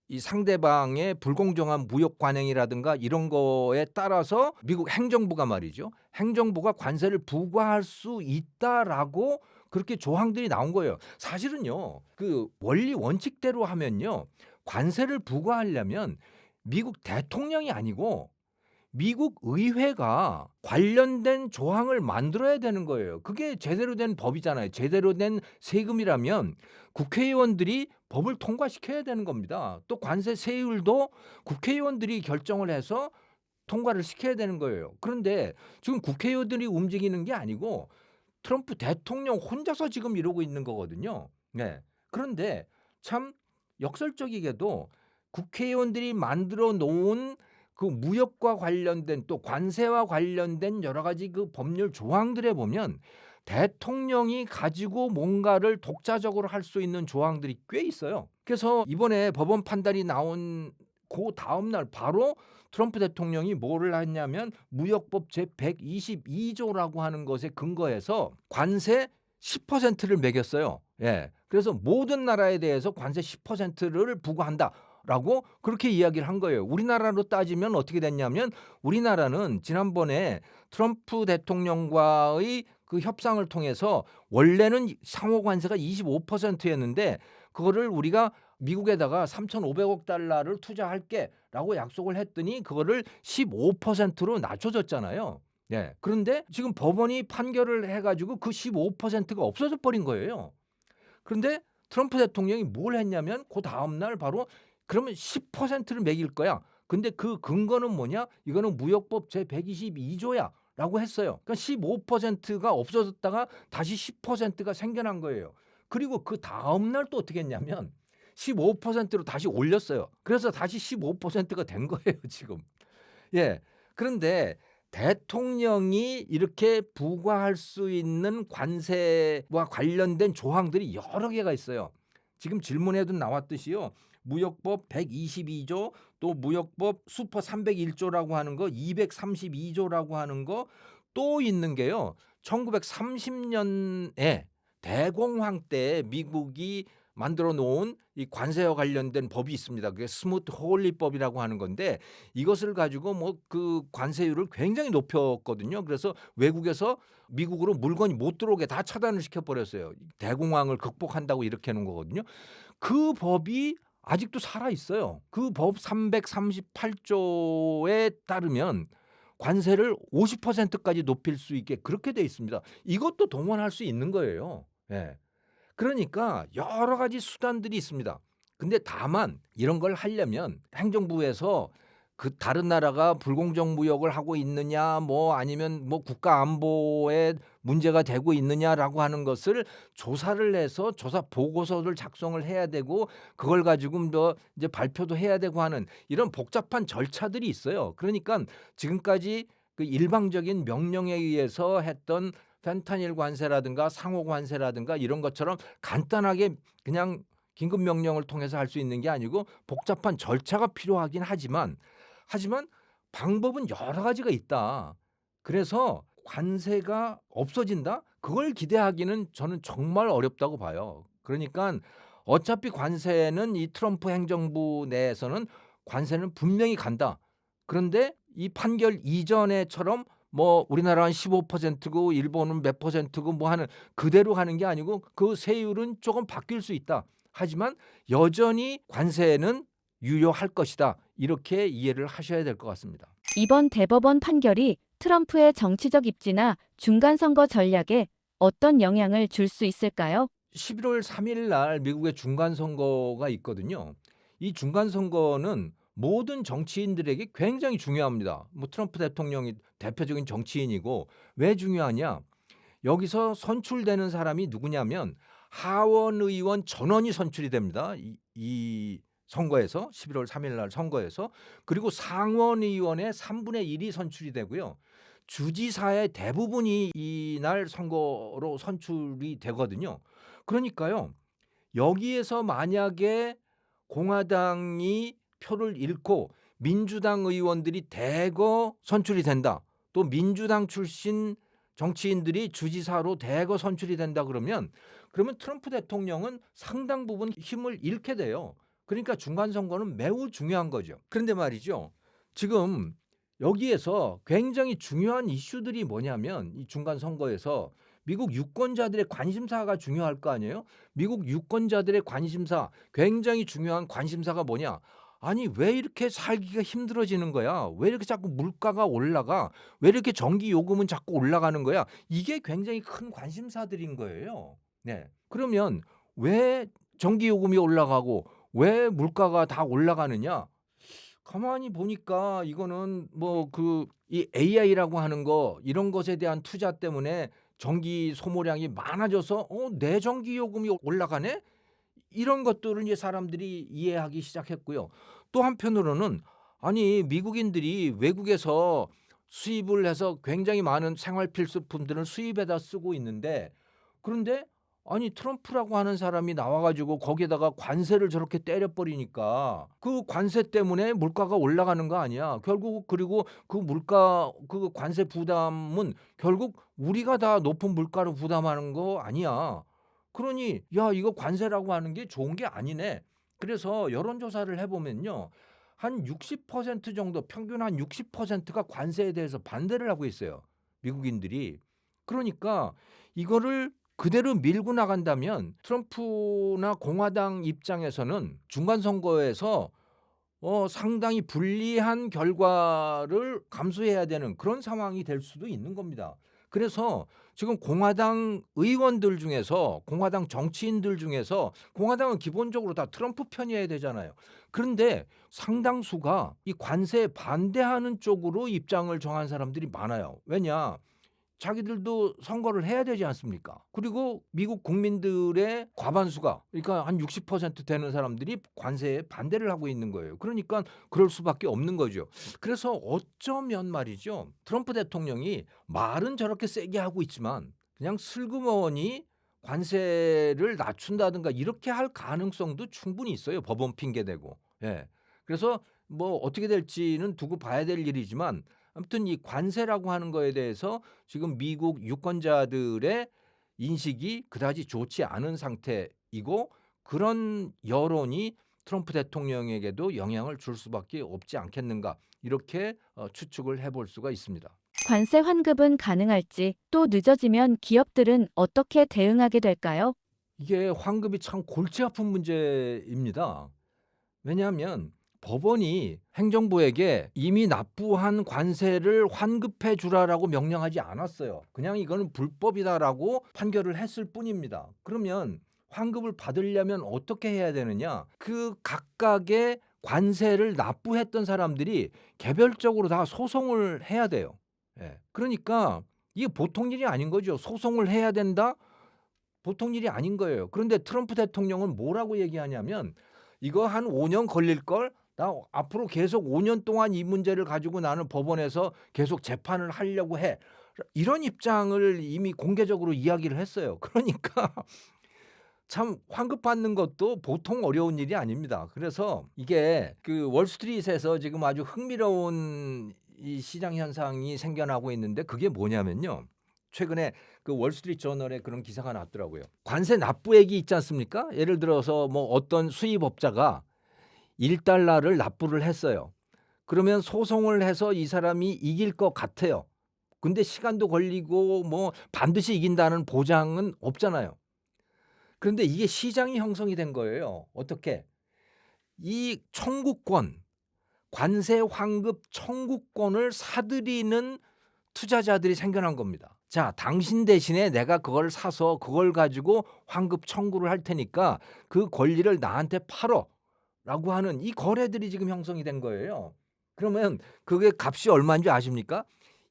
이 상대방의 불공정한 무역 관행이라든가 이런 거에 따라서 미국 행정부가 말이죠. 행정부가 관세를 부과할 수 있다라고 그렇게 조항들이 나온 거예요. 사실은요. 그 원리 원칙대로 하면요. 관세를 부과하려면 미국 대통령이 아니고 미국 의회가 관련된 조항을 만들어야 되는 거예요. 그게 제대로 된 법이잖아요. 제대로 된 세금이라면 국회의원들이 법을 통과시켜야 되는 겁니다. 또 관세 세율도 국회의원들이 결정을 해서 통과를 시켜야 되는 거예요. 그런데 지금 국회의원들이 움직이는 게 아니고 트럼프 대통령 혼자서 지금 이러고 있는 거거든요. 네. 그런데 참 역설적이게도 국회의원들이 만들어 놓은 그 무역과 관련된 또 관세와 관련된 여러 가지 그 법률 조항들에 보면 대통령이 가지고 뭔가를 독자적으로 할 수 있는 조항들이 꽤 있어요. 그래서 이번에 법원 판단이 나온 그 다음 날 바로 트럼프 대통령이 뭐를 했냐면 무역법 제122조라고 하는 것에 근거해서 관세 10%를 매겼어요. 예. 그래서 모든 나라에 대해서 관세 10%를 부과한다. 라고 그렇게 이야기를 한 거예요. 우리나라로 따지면 어떻게 됐냐면 우리나라는 지난번에 트럼프 대통령과의 그 협상을 통해서 원래는 상호 관세가 25%였는데 그거를 우리가 미국에다가 3,500억 달러를 투자할게라고 약속을 했더니 그거를 15%로 낮춰줬잖아요. 네. 그런데 지금 법원이 판결을 해가지고 그 15%가 없어져 버린 거예요. 그런데 트럼프 대통령이 뭘 했냐면 그 다음 날 바로 그러면 10%를 매길 거야. 근데 그 근거는 뭐냐? 이거는 무역법 제122조야. 라고 했어요. 그러니까 15%가 없어졌다가 다시 10%가 생겨난 거예요. 그리고 그 다음 날 또 어떻게 했냐면 15%로 다시 올렸어요. 그래서 다시 15%가 된 거예요, 지금. 예. 그런데 대통령이 이렇게 부과할 수 있는 관세와 관련된 조항들이 여러 개가 있어요. 지금 질문에도 나왔듯이요. 무역법 122조 또 무역법 슈퍼 301조라고 하는 거 232조라고 하는 거 또 있는 게요. 1930년에 대공황 때 미국이 만들어 놓은 이 관세와 관련된 법이 있습니다. 그게 스무트 홀리법이라고 하는 건데 이것을 가지고 뭐 그 관세율을 굉장히 높였거든요. 그래서 외국에서 미국으로 물건이 못 들어오게 다 차단을 시켜 버렸어요. 대공황을 극복한다고 이렇게 하는 거거든요. 그 법이 아직도 살아 있어요. 그 법 338조에 따르면 관세를 50%까지 높일 수 있게 그렇게 돼 있습니다. 이것도 동원할 수 있는 거예요. 예. 그러니까 여러 가지 수단들이 있습니다. 근데 다만 이런 걸 하려면 행정부에서 그 다른 나라가 불공정 무역을 하고 있느냐 뭐 아니면 뭐 국가 안보에 문제가 되고 있느냐라고 하는 것을 조사를 해서 조사 보고서를 작성을 해야 되고 그걸 가지고 더 이제 발표도 해야 되고 하는 이런 복잡한 절차들이 있어요. 그러니까 지금까지 그 일방적인 명령에 의해서 했던 펜타닐 관세라든가 상호 관세라든가 이런 것처럼 간단하게 그냥 긴급 명령을 통해서 할 수 있는 게 아니고 복잡한 절차가 필요하긴 하지만 방법은 여러 가지가 있다. 그래서 관세가 없어진다? 그걸 기대하기는 저는 정말 어렵다고 봐요. 그러니까 어차피 관세는 이 트럼프 행정부 내에서는 관세는 분명히 간다. 그런데 이 판결 이전에처럼 뭐 우리나라는 15%고 일본은 몇 퍼센트고 뭐 하는 그대로 가는 게 아니고 그 세율은 조금 바뀔 수 있다. 하지만 여전히 관세는 유효할 것이다. 이렇게 이해를 하셔야 될 것 같습니다. 이번 대법원 판결이 트럼프의 정치적 입지나 중간선거 전략에 어떤 영향을 줄 수 있을까요? 11월 3일 날 미국의 중간 선거가 있거든요. 이 중간 선거는 모든 정치인들에게 굉장히 중요합니다. 뭐 트럼프 대통령이 대표적인 정치인이고 왜 중요하냐? 여기서 선출되는 사람이 누구냐면 하원 의원 전원이 선출이 됩니다. 이 선거에서 11월 3일 날 선거에서 그리고 상원 의원의 3분의 1이 선출이 되고요. 주지사의 대부분이 이날 선거로 선출이 되거든요. 그러니까요. 여기에서 만약에 공화당이 표를 잃고 민주당 의원들이 대거 선출이 된다. 또 민주당 출신 정치인들이 주지사로 대거 선출이 된다 그러면 트럼프 대통령은 상당 부분 힘을 잃게 돼요. 그러니까 중간 선거는 매우 중요한 거죠. 그런데 말이죠. 지금 여기에서 굉장히 중요한 이슈들이 뭐냐면 이 중간 선거에서 미국 유권자들의 관심사가 중요할 거 아니에요? 미국 유권자들의 관심사, 굉장히 중요한 관심사가 뭐냐? 아니, 왜 이렇게 살기가 힘들어지는 거야? 왜 이렇게 자꾸 물가가 올라가? 왜 이렇게 전기 요금은 자꾸 올라가는 거야? 이게 굉장히 큰 관심사들인 거예요. 네. 그러면 왜 전기 요금이 올라가고 왜 물가가 다 올라가느냐? 가만히 보니까 이거는 뭐 이 AI라고 하는 거 이런 것에 대한 투자 때문에 전기 소모량이 많아져서 내 전기 요금이 올라가네? 이런 것들을 이제 사람들이 이해하기 시작했고요. 또 한편으로는 아니 미국인들이 외국에서 수입을 해서 굉장히 많은 생활 필수품들을 수입에다 쓰고 있는데 그런데 아니 트럼프라고 하는 사람이 나와 가지고 거기에다가 관세를 저렇게 때려 버리니까 그 관세 때문에 물가가 올라가는 거 아니야. 결국 그리고 그 물가 그 관세 부담은 결국 우리가 다 높은 물가를 부담하는 거 아니야. 그러니 야 이거 관세라고 하는 게 좋은 게 아니네. 그래서 여론조사를 해보면요. 한 60% 정도 평균 한 60%가 관세에 대해서 반대를 하고 있어요. 미국인들이. 그러니까 이거를 그대로 밀고 나간다면 트럼프나 공화당 입장에서는 중간 선거에서 상당히 불리한 결과를 감수해야 되는 그런 상황이 될 수도 있는 겁니다. 그래서 지금 공화당 의원들 중에서 공화당 정치인들 중에서 공화당은 기본적으로 다 트럼프 편이어야 되잖아요. 그런데 상당수가 이 관세에 반대하는 쪽으로 입장을 정한 사람들이 많아요. 왜냐? 자기들도 선거를 해야 되지 않습니까? 그리고 미국 국민들의 과반수가 그러니까 한 60% 되는 사람들이 관세에 반대를 하고 있는 거예요. 그러니까 그럴 수밖에 없는 거죠. 그래서 어쩌면 말이죠. 트럼프 대통령이 말은 저렇게 세게 하고 있지만 그냥 슬그머니 관세를 낮춘다든가 이렇게 할 가능성도 충분히 있어요. 법원 핑계 대고. 예. 그래서 뭐 어떻게 될지는 두고 봐야 될 일이지만 아무튼 이 관세라고 하는 거에 대해서 지금 미국 유권자들의 인식이 그다지 좋지 않은 상태이고 그런 여론이 트럼프 대통령에게도 영향을 줄 수밖에 없지 않겠는가 이렇게 추측을 해볼 수가 있습니다. 관세 환급은 가능할지, 또 늦어지면 기업들은 어떻게 대응하게 될까요? 이게 환급이 참 골치 아픈 문제입니다. 왜냐하면 법원이 행정부에게 이미 납부한 관세를 환급해 주라라고 명령하지 않았어요. 그냥 이거는 불법이다라고 판결을 했을 뿐입니다. 그러면 환급을 받으려면 어떻게 해야 되느냐? 그 각각의 관세를 납부했던 사람들이 개별적으로 다 소송을 해야 돼요. 예. 그러니까 이게 보통 일이 아닌 거죠. 소송을 해야 된다? 보통 일이 아닌 거예요. 그런데 트럼프 대통령은 뭐라고 얘기하냐면 이거 한 5년 걸릴 걸? 나 앞으로 계속 5년 동안 이 문제를 가지고 나는 법원에서 계속 재판을 하려고 해. 이런 입장을 이미 공개적으로 이야기를 했어요. 그러니까 참 환급받는 것도 보통 어려운 일이 아닙니다. 그래서 이게 그 월스트리트에서 지금 아주 흥미로운 이 시장 현상이 생겨나고 있는데 그게 뭐냐면요. 최근에 그 월스트리트 저널에 그런 기사가 났더라고요. 관세 납부액이 있지 않습니까? 예를 들어서 뭐 어떤 수입업자가 1달러를 납부를 했어요. 그러면 소송을 해서 이 사람이 이길 것 같아요. 근데 시간도 걸리고 뭐 반드시 이긴다는 보장은 없잖아요. 그런데 이게 시장이 형성이 된 거예요. 어떻게? 이 청구권, 관세 환급 청구권을 사들이는 투자자들이 생겨난 겁니다. 자, 당신 대신에 내가 그걸 사서 그걸 가지고 환급 청구를 할 테니까 그 권리를 나한테 팔어라고 하는 이 거래들이 지금 형성이 된 거예요. 그러면 그게 값이 얼마인지 아십니까?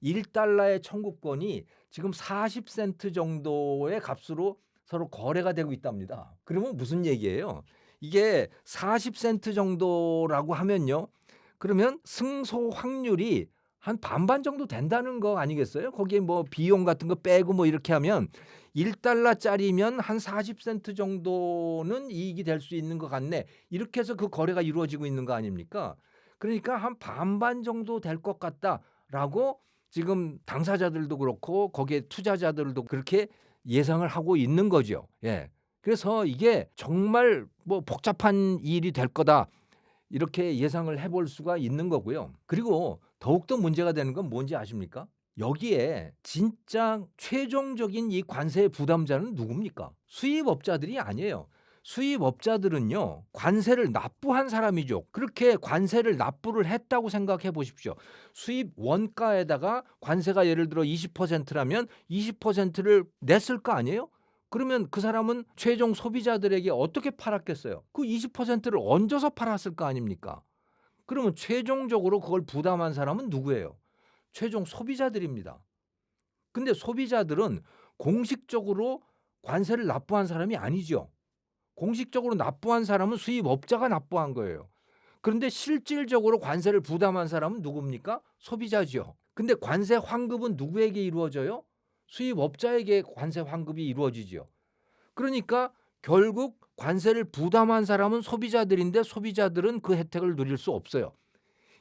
1달러의 청구권이 지금 40센트 정도의 값으로 서로 거래가 되고 있답니다. 그러면 무슨 얘기예요? 이게 40센트 정도라고 하면요. 그러면 승소 확률이 한 반반 정도 된다는 거 아니겠어요? 거기에 뭐 비용 같은 거 빼고 뭐 이렇게 하면 1달러짜리면 한 40센트 정도는 이익이 될 수 있는 것 같네. 이렇게 해서 그 거래가 이루어지고 있는 거 아닙니까? 그러니까 한 반반 정도 될 것 같다라고 지금 당사자들도 그렇고 거기에 투자자들도 그렇게 예상을 하고 있는 거죠. 예. 그래서 이게 정말 뭐 복잡한 일이 될 거다. 이렇게 예상을 해볼 수가 있는 거고요. 그리고 더욱더 문제가 되는 건 뭔지 아십니까? 여기에 진짜 최종적인 이 관세 부담자는 누굽니까? 수입업자들이 아니에요. 수입업자들은요, 관세를 납부한 사람이죠. 그렇게 관세를 납부를 했다고 생각해 보십시오. 수입 원가에다가 관세가 예를 들어 20%라면 20%를 냈을 거 아니에요? 그러면 그 사람은 최종 소비자들에게 어떻게 팔았겠어요? 그 20%를 얹어서 팔았을 거 아닙니까? 그러면 최종적으로 그걸 부담한 사람은 누구예요? 최종 소비자들입니다. 근데 소비자들은 공식적으로 관세를 납부한 사람이 아니죠. 공식적으로 납부한 사람은 수입업자가 납부한 거예요. 그런데 실질적으로 관세를 부담한 사람은 누굽니까? 소비자죠. 근데 관세 환급은 누구에게 이루어져요? 수입업자에게 관세 환급이 이루어지죠. 그러니까 결국 관세를 부담한 사람은 소비자들인데 소비자들은 그 혜택을 누릴 수 없어요.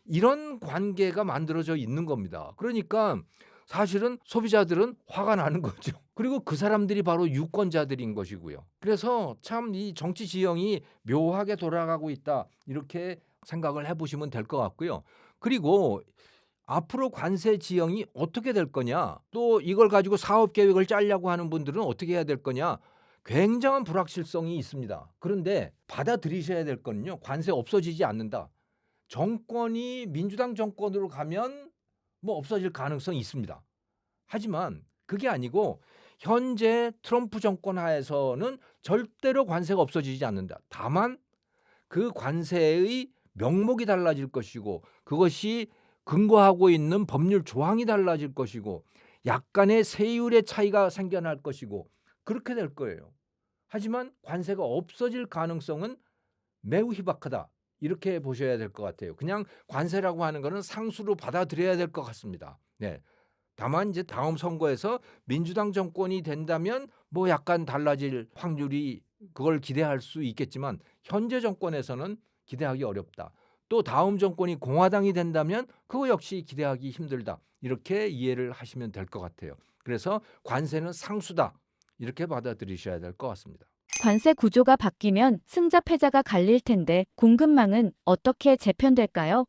이런 관계가 만들어져 있는 겁니다. 그러니까 사실은 소비자들은 화가 나는 거죠. 그리고 그 사람들이 바로 유권자들인 것이고요. 그래서 참 이 정치 지형이 묘하게 돌아가고 있다. 이렇게 생각을 해보시면 될 것 같고요. 그리고 앞으로 관세 지형이 어떻게 될 거냐, 또 이걸 가지고 사업 계획을 짜려고 하는 분들은 어떻게 해야 될 거냐, 굉장한 불확실성이 있습니다. 그런데 받아들이셔야 될 거는요, 관세 없어지지 않는다. 정권이 민주당 정권으로 가면 뭐 없어질 가능성이 있습니다. 하지만 그게 아니고 현재 트럼프 정권 하에서는 절대로 관세가 없어지지 않는다. 다만 그 관세의 명목이 달라질 것이고 그것이 근거하고 있는 법률 조항이 달라질 것이고 약간의 세율의 차이가 생겨날 것이고 그렇게 될 거예요. 하지만 관세가 없어질 가능성은 매우 희박하다. 이렇게 보셔야 될 것 같아요. 그냥 관세라고 하는 것은 상수로 받아들여야 될 것 같습니다. 네. 다만 이제 다음 선거에서 민주당 정권이 된다면 뭐 약간 달라질 확률이 그걸 기대할 수 있겠지만 현재 정권에서는 기대하기 어렵다. 또 다음 정권이 공화당이 된다면 그거 역시 기대하기 힘들다. 이렇게 이해를 하시면 될 것 같아요. 그래서 관세는 상수다. 이렇게 받아들이셔야 될 것 같습니다. 관세 구조가 바뀌면 승자 패자가 갈릴 텐데 공급망은 어떻게 재편될까요?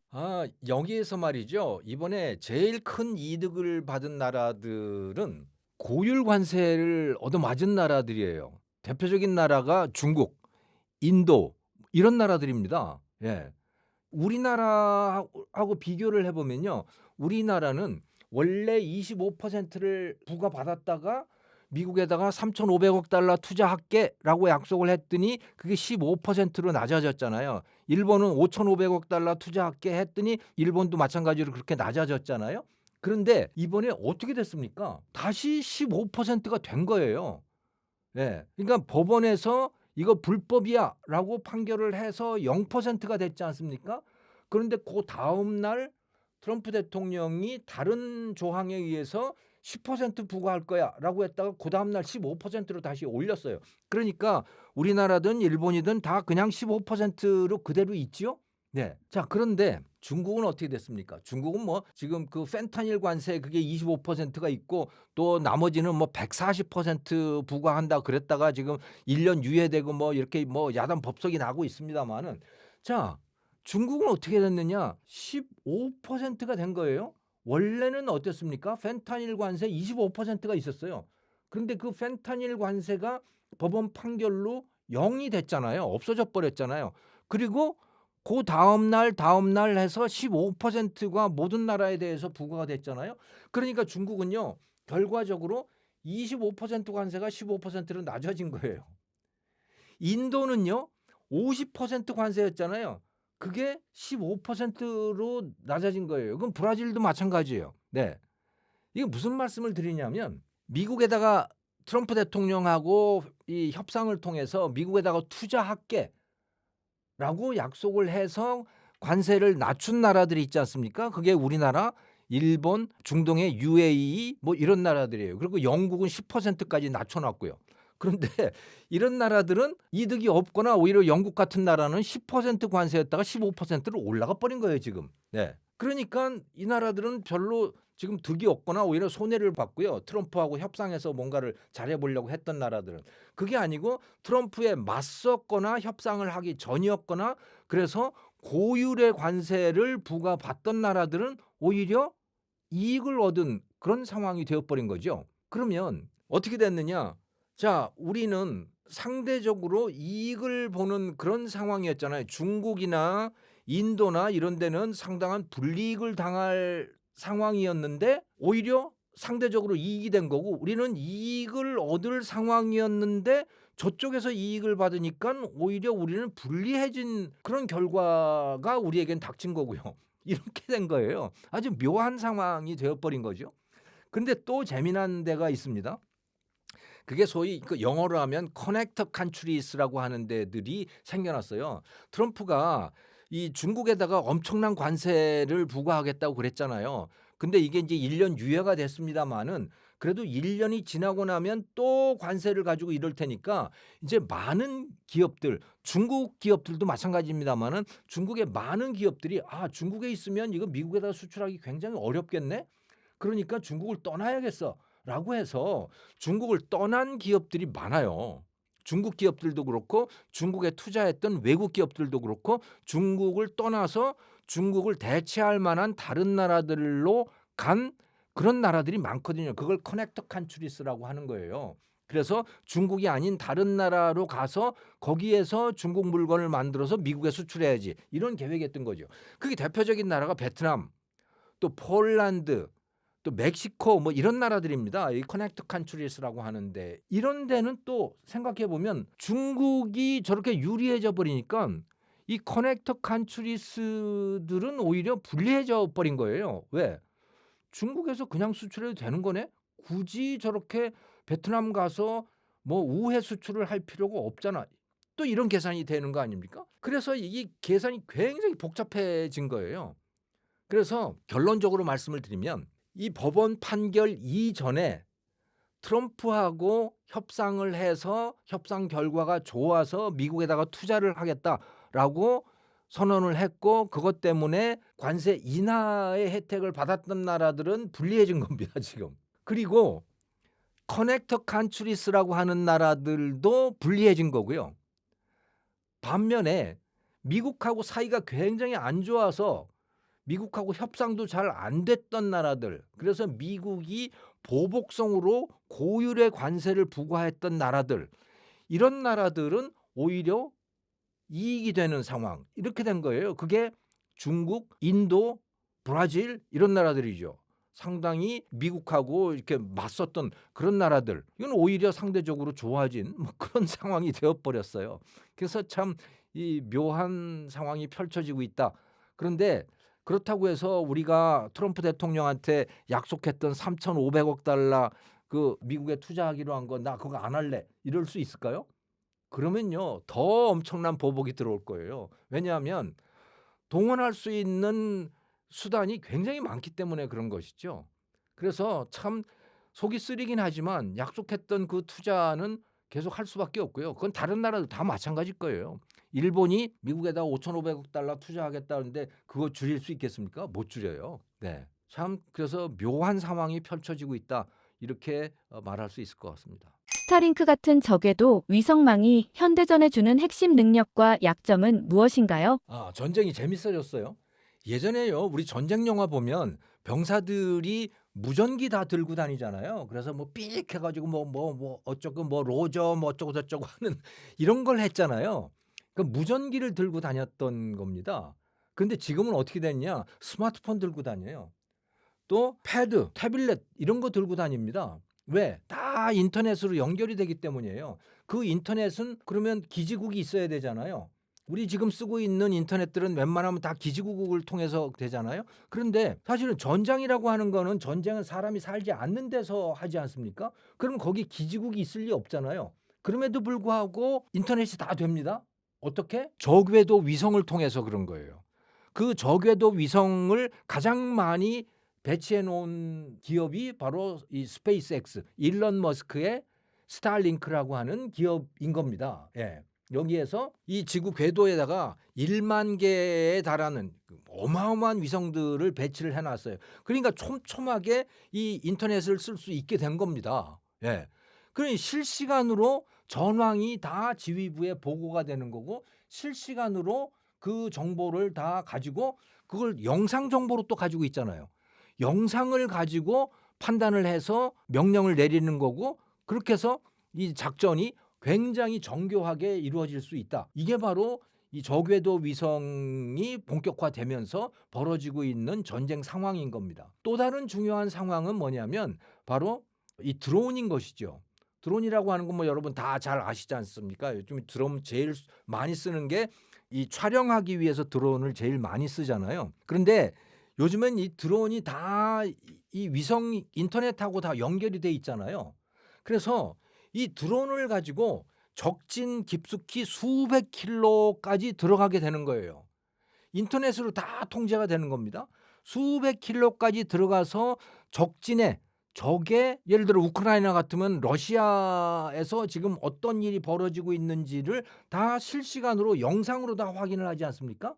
여기에서 말이죠. 이번에 제일 큰 이득을 받은 나라들은 고율 관세를 얻어맞은 나라들이에요. 대표적인 나라가 중국, 인도 이런 나라들입니다. 예. 우리나라하고 비교를 해보면요. 우리나라는 원래 25%를 부과받았다가 미국에다가 3,500억 달러 투자할게라고 약속을 했더니 그게 15%로 낮아졌잖아요. 일본은 5,500억 달러 투자할게 했더니 일본도 마찬가지로 그렇게 낮아졌잖아요. 그런데 이번에 어떻게 됐습니까? 다시 15%가 된 거예요. 네. 그러니까 법원에서 이거 불법이야라고 판결을 해서 0%가 됐지 않습니까? 그런데 그 다음 날 트럼프 대통령이 다른 조항에 의해서 10% 부과할 거야라고 했다가 그 다음 날 15%로 다시 올렸어요. 그러니까 우리나라든 일본이든 다 그냥 15%로 그대로 있지요. 네. 자, 그런데 중국은 어떻게 됐습니까? 중국은 뭐 지금 그 펜타닐 관세 그게 25%가 있고 또 나머지는 뭐 140% 부과한다 그랬다가 지금 1년 유예되고 뭐 이렇게 뭐 야단 법석이 나고 있습니다만은 자, 중국은 어떻게 됐느냐? 15%가 된 거예요. 원래는 어땠습니까? 펜타닐 관세 25%가 있었어요. 그런데 그 펜타닐 관세가 법원 판결로 0이 됐잖아요. 없어져 버렸잖아요. 그리고 그 다음 날 해서 15%가 모든 나라에 대해서 부과가 됐잖아요. 그러니까 중국은요. 결과적으로 25% 관세가 15%로 낮아진 거예요. 인도는요. 50% 관세였잖아요. 그게 15%로 낮아진 거예요. 그럼 브라질도 마찬가지예요. 네. 이게 무슨 말씀을 드리냐면 미국에다가 트럼프 대통령하고 이 협상을 통해서 미국에다가 투자할게라고 약속을 해서 관세를 낮춘 나라들이 있지 않습니까? 그게 우리나라, 일본, 중동의 UAE 뭐 이런 나라들이에요. 그리고 영국은 10%까지 낮춰놨고요. 그런데 이런 나라들은 이득이 없거나 오히려 영국 같은 나라는 10% 관세였다가 15%로 올라가 버린 거예요, 지금. 네. 그러니까 이 나라들은 별로 지금 득이 없거나 오히려 손해를 봤고요. 트럼프하고 협상해서 뭔가를 잘해보려고 했던 나라들은. 그게 아니고 트럼프에 맞섰거나 협상을 하기 전이었거나 그래서 고율의 관세를 부과받던 나라들은 오히려 이익을 얻은 그런 상황이 되어버린 거죠. 그러면 어떻게 됐느냐? 자, 우리는 상대적으로 이익을 보는 그런 상황이었잖아요. 중국이나 인도나 이런 데는 상당한 불이익을 당할 상황이었는데 오히려 상대적으로 이익이 된 거고 우리는 이익을 얻을 상황이었는데 저쪽에서 이익을 받으니까 오히려 우리는 불리해진 그런 결과가 우리에겐 닥친 거고요. 이렇게 된 거예요. 아주 묘한 상황이 되어버린 거죠. 근데 또 재미난 데가 있습니다. 그게 소위 그 영어로 하면 커넥터 컨트리스라고 하는 데들이 생겨났어요. 트럼프가 이 중국에다가 엄청난 관세를 부과하겠다고 그랬잖아요. 근데 이게 이제 1년 유예가 됐습니다마는 그래도 1년이 지나고 나면 또 관세를 가지고 이럴 테니까 이제 많은 기업들, 중국 기업들도 마찬가지입니다마는 중국의 많은 기업들이 중국에 있으면 이거 미국에다 수출하기 굉장히 어렵겠네. 그러니까 중국을 떠나야겠어라고 해서 중국을 떠난 기업들이 많아요. 중국 기업들도 그렇고 중국에 투자했던 외국 기업들도 그렇고 중국을 떠나서 중국을 대체할 만한 다른 나라들로 간 그런 나라들이 많거든요. 그걸 커넥터 컨트리스라고 하는 거예요. 그래서 중국이 아닌 다른 나라로 가서 거기에서 중국 물건을 만들어서 미국에 수출해야지 이런 계획이었던 거죠. 그게 대표적인 나라가 베트남, 또 폴란드, 또 멕시코 뭐 이런 나라들입니다. 이 커넥터 컨트리스라고 하는데 이런 데는 또 생각해 보면 중국이 저렇게 유리해져 버리니까 이 커넥터 컨트리스들은 오히려 불리해져 버린 거예요. 왜? 중국에서 그냥 수출해도 되는 거네? 굳이 저렇게 베트남 가서 뭐 우회 수출을 할 필요가 없잖아. 또 이런 계산이 되는 거 아닙니까? 그래서 이 계산이 굉장히 복잡해진 거예요. 그래서 결론적으로 말씀을 드리면 이 법원 판결 이전에 트럼프하고 협상을 해서 협상 결과가 좋아서 미국에다가 투자를 하겠다라고 선언을 했고 그것 때문에 관세 인하의 혜택을 받았던 나라들은 불리해진 겁니다, 지금. 그리고 커넥터 컨트리스라고 하는 나라들도 불리해진 거고요. 반면에 미국하고 사이가 굉장히 안 좋아서 미국하고 협상도 잘 안 됐던 나라들, 그래서 미국이 보복성으로 고율의 관세를 부과했던 나라들, 이런 나라들은 오히려 이익이 되는 상황, 이렇게 된 거예요. 그게 중국, 인도, 브라질 이런 나라들이죠. 상당히 미국하고 이렇게 맞섰던 그런 나라들, 이건 오히려 상대적으로 좋아진 뭐 그런 상황이 되어버렸어요. 그래서 참 이 묘한 상황이 펼쳐지고 있다. 그런데 그렇다고 해서 우리가 트럼프 대통령한테 약속했던 3,500억 달러 그 미국에 투자하기로 한 거 나 그거 안 할래 이럴 수 있을까요? 그러면요 더 엄청난 보복이 들어올 거예요. 왜냐하면 동원할 수 있는 수단이 굉장히 많기 때문에 그런 것이죠. 그래서 참 속이 쓰리긴 하지만 약속했던 그 투자는 계속 할 수밖에 없고요. 그건 다른 나라도 다 마찬가지일 거예요. 일본이 미국에다 5,500억 달러 투자하겠다는데 그거 줄일 수 있겠습니까? 못 줄여요. 네. 참 그래서 묘한 상황이 펼쳐지고 있다. 이렇게 말할 수 있을 것 같습니다. 스타링크 같은 적에도 위성망이 현대전에 주는 핵심 능력과 약점은 무엇인가요? 전쟁이 재밌어졌어요. 예전에요. 우리 전쟁 영화 보면 병사들이 무전기 다 들고 다니잖아요. 그래서 뭐 삑 해가지고 뭐 어쩌고 뭐 로저 뭐 어쩌고 저쩌고 하는 이런 걸 했잖아요. 그 무전기를 들고 다녔던 겁니다. 근데 지금은 어떻게 됐냐? 스마트폰 들고 다녀요. 또 패드, 태블릿 이런 거 들고 다닙니다. 왜? 다 인터넷으로 연결이 되기 때문이에요. 그 인터넷은 그러면 기지국이 있어야 되잖아요. 우리 지금 쓰고 있는 인터넷들은 웬만하면 다 기지국을 통해서 되잖아요. 그런데 사실은 전장이라고 하는 거는 전쟁은 사람이 살지 않는 데서 하지 않습니까? 그럼 거기 기지국이 있을 리 없잖아요. 그럼에도 불구하고 인터넷이 다 됩니다. 어떻게? 저궤도 위성을 통해서 그런 거예요. 그 저궤도 위성을 가장 많이 배치해 놓은 기업이 바로 이 스페이스X, 일론 머스크의 스타링크라고 하는 기업인 겁니다. 예. 여기에서 이 지구 궤도에다가 1만 개에 달하는 어마어마한 위성들을 배치를 해놨어요. 그러니까 촘촘하게 이 인터넷을 쓸 수 있게 된 겁니다. 예. 그러니 실시간으로 전황이 다 지휘부에 보고가 되는 거고 실시간으로 그 정보를 다 가지고 그걸 영상 정보로 또 가지고 있잖아요. 영상을 가지고 판단을 해서 명령을 내리는 거고 그렇게 해서 이 작전이 굉장히 정교하게 이루어질 수 있다. 이게 바로 이 저궤도 위성이 본격화되면서 벌어지고 있는 전쟁 상황인 겁니다. 또 다른 중요한 상황은 뭐냐면 바로 이 드론인 것이죠. 드론이라고 하는 건 뭐 여러분 다 잘 아시지 않습니까? 요즘 드론 제일 많이 쓰는 게 이 촬영하기 위해서 드론을 제일 많이 쓰잖아요. 그런데 요즘엔 이 드론이 다 이 위성 인터넷하고 다 연결이 돼 있잖아요. 그래서 이 드론을 가지고 적진 깊숙이 수백 킬로까지 들어가게 되는 거예요. 인터넷으로 다 통제가 되는 겁니다. 수백 킬로까지 들어가서 적진에 적의 예를 들어 우크라이나 같으면 러시아에서 지금 어떤 일이 벌어지고 있는지를 다 실시간으로 영상으로 다 확인을 하지 않습니까?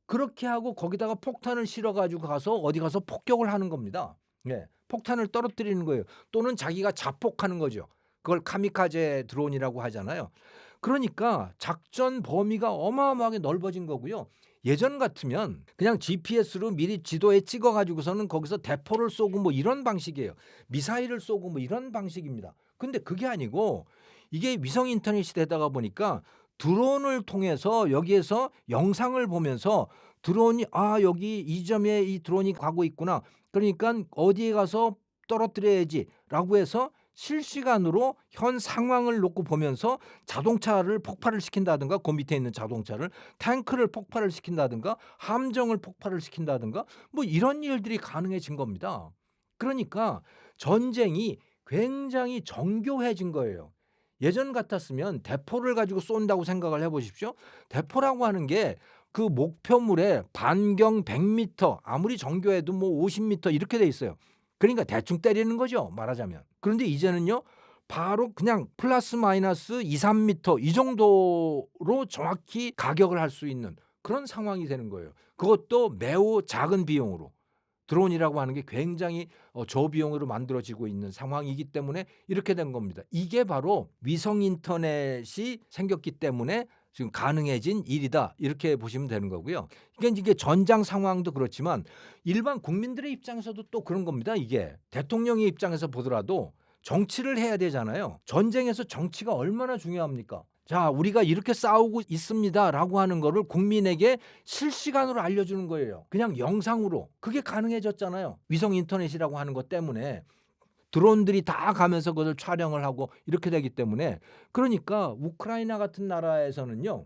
그렇게 하고 거기다가 폭탄을 실어 가지고 가서 어디 가서 폭격을 하는 겁니다. 예. 폭탄을 떨어뜨리는 거예요. 또는 자기가 자폭하는 거죠. 그걸 카미카제 드론이라고 하잖아요. 그러니까 작전 범위가 어마어마하게 넓어진 거고요. 예전 같으면 그냥 GPS로 미리 지도에 찍어 가지고서는 거기서 대포를 쏘고 뭐 이런 방식이에요. 미사일을 쏘고 뭐 이런 방식입니다. 근데 그게 아니고 이게 위성 인터넷이 되다가 보니까 드론을 통해서 여기에서 영상을 보면서 드론이 여기 이 점에 이 드론이 가고 있구나. 그러니까 어디에 가서 떨어뜨려야지라고 해서 실시간으로 현 상황을 놓고 보면서 자동차를 폭발을 시킨다든가 그 밑에 있는 자동차를 탱크를 폭발을 시킨다든가 함정을 폭발을 시킨다든가 뭐 이런 일들이 가능해진 겁니다. 그러니까 전쟁이 굉장히 정교해진 거예요. 예전 같았으면 대포를 가지고 쏜다고 생각을 해보십시오. 대포라고 하는 게 그 목표물에 반경 100m 아무리 정교해도 뭐 50m 이렇게 돼 있어요. 그러니까 대충 때리는 거죠. 말하자면. 그런데 이제는요. 바로 그냥 플러스 마이너스 2, 3m 이 정도로 정확히 가격을 할 수 있는 그런 상황이 되는 거예요. 그것도 매우 작은 비용으로. 드론이라고 하는 게 굉장히 저비용으로 만들어지고 있는 상황이기 때문에 이렇게 된 겁니다. 이게 바로 위성 인터넷이 생겼기 때문에 지금 가능해진 일이다. 이렇게 보시면 되는 거고요. 이게 전장 상황도 그렇지만 일반 국민들의 입장에서도 또 그런 겁니다. 이게 대통령의 입장에서 보더라도 정치를 해야 되잖아요. 전쟁에서 정치가 얼마나 중요합니까? 자, 우리가 이렇게 싸우고 있습니다라고 하는 거를 국민에게 실시간으로 알려주는 거예요. 그냥 영상으로. 그게 가능해졌잖아요. 위성 인터넷이라고 하는 것 때문에 드론들이 다 가면서 그것을 촬영을 하고 이렇게 되기 때문에 그러니까 우크라이나 같은 나라에서는요.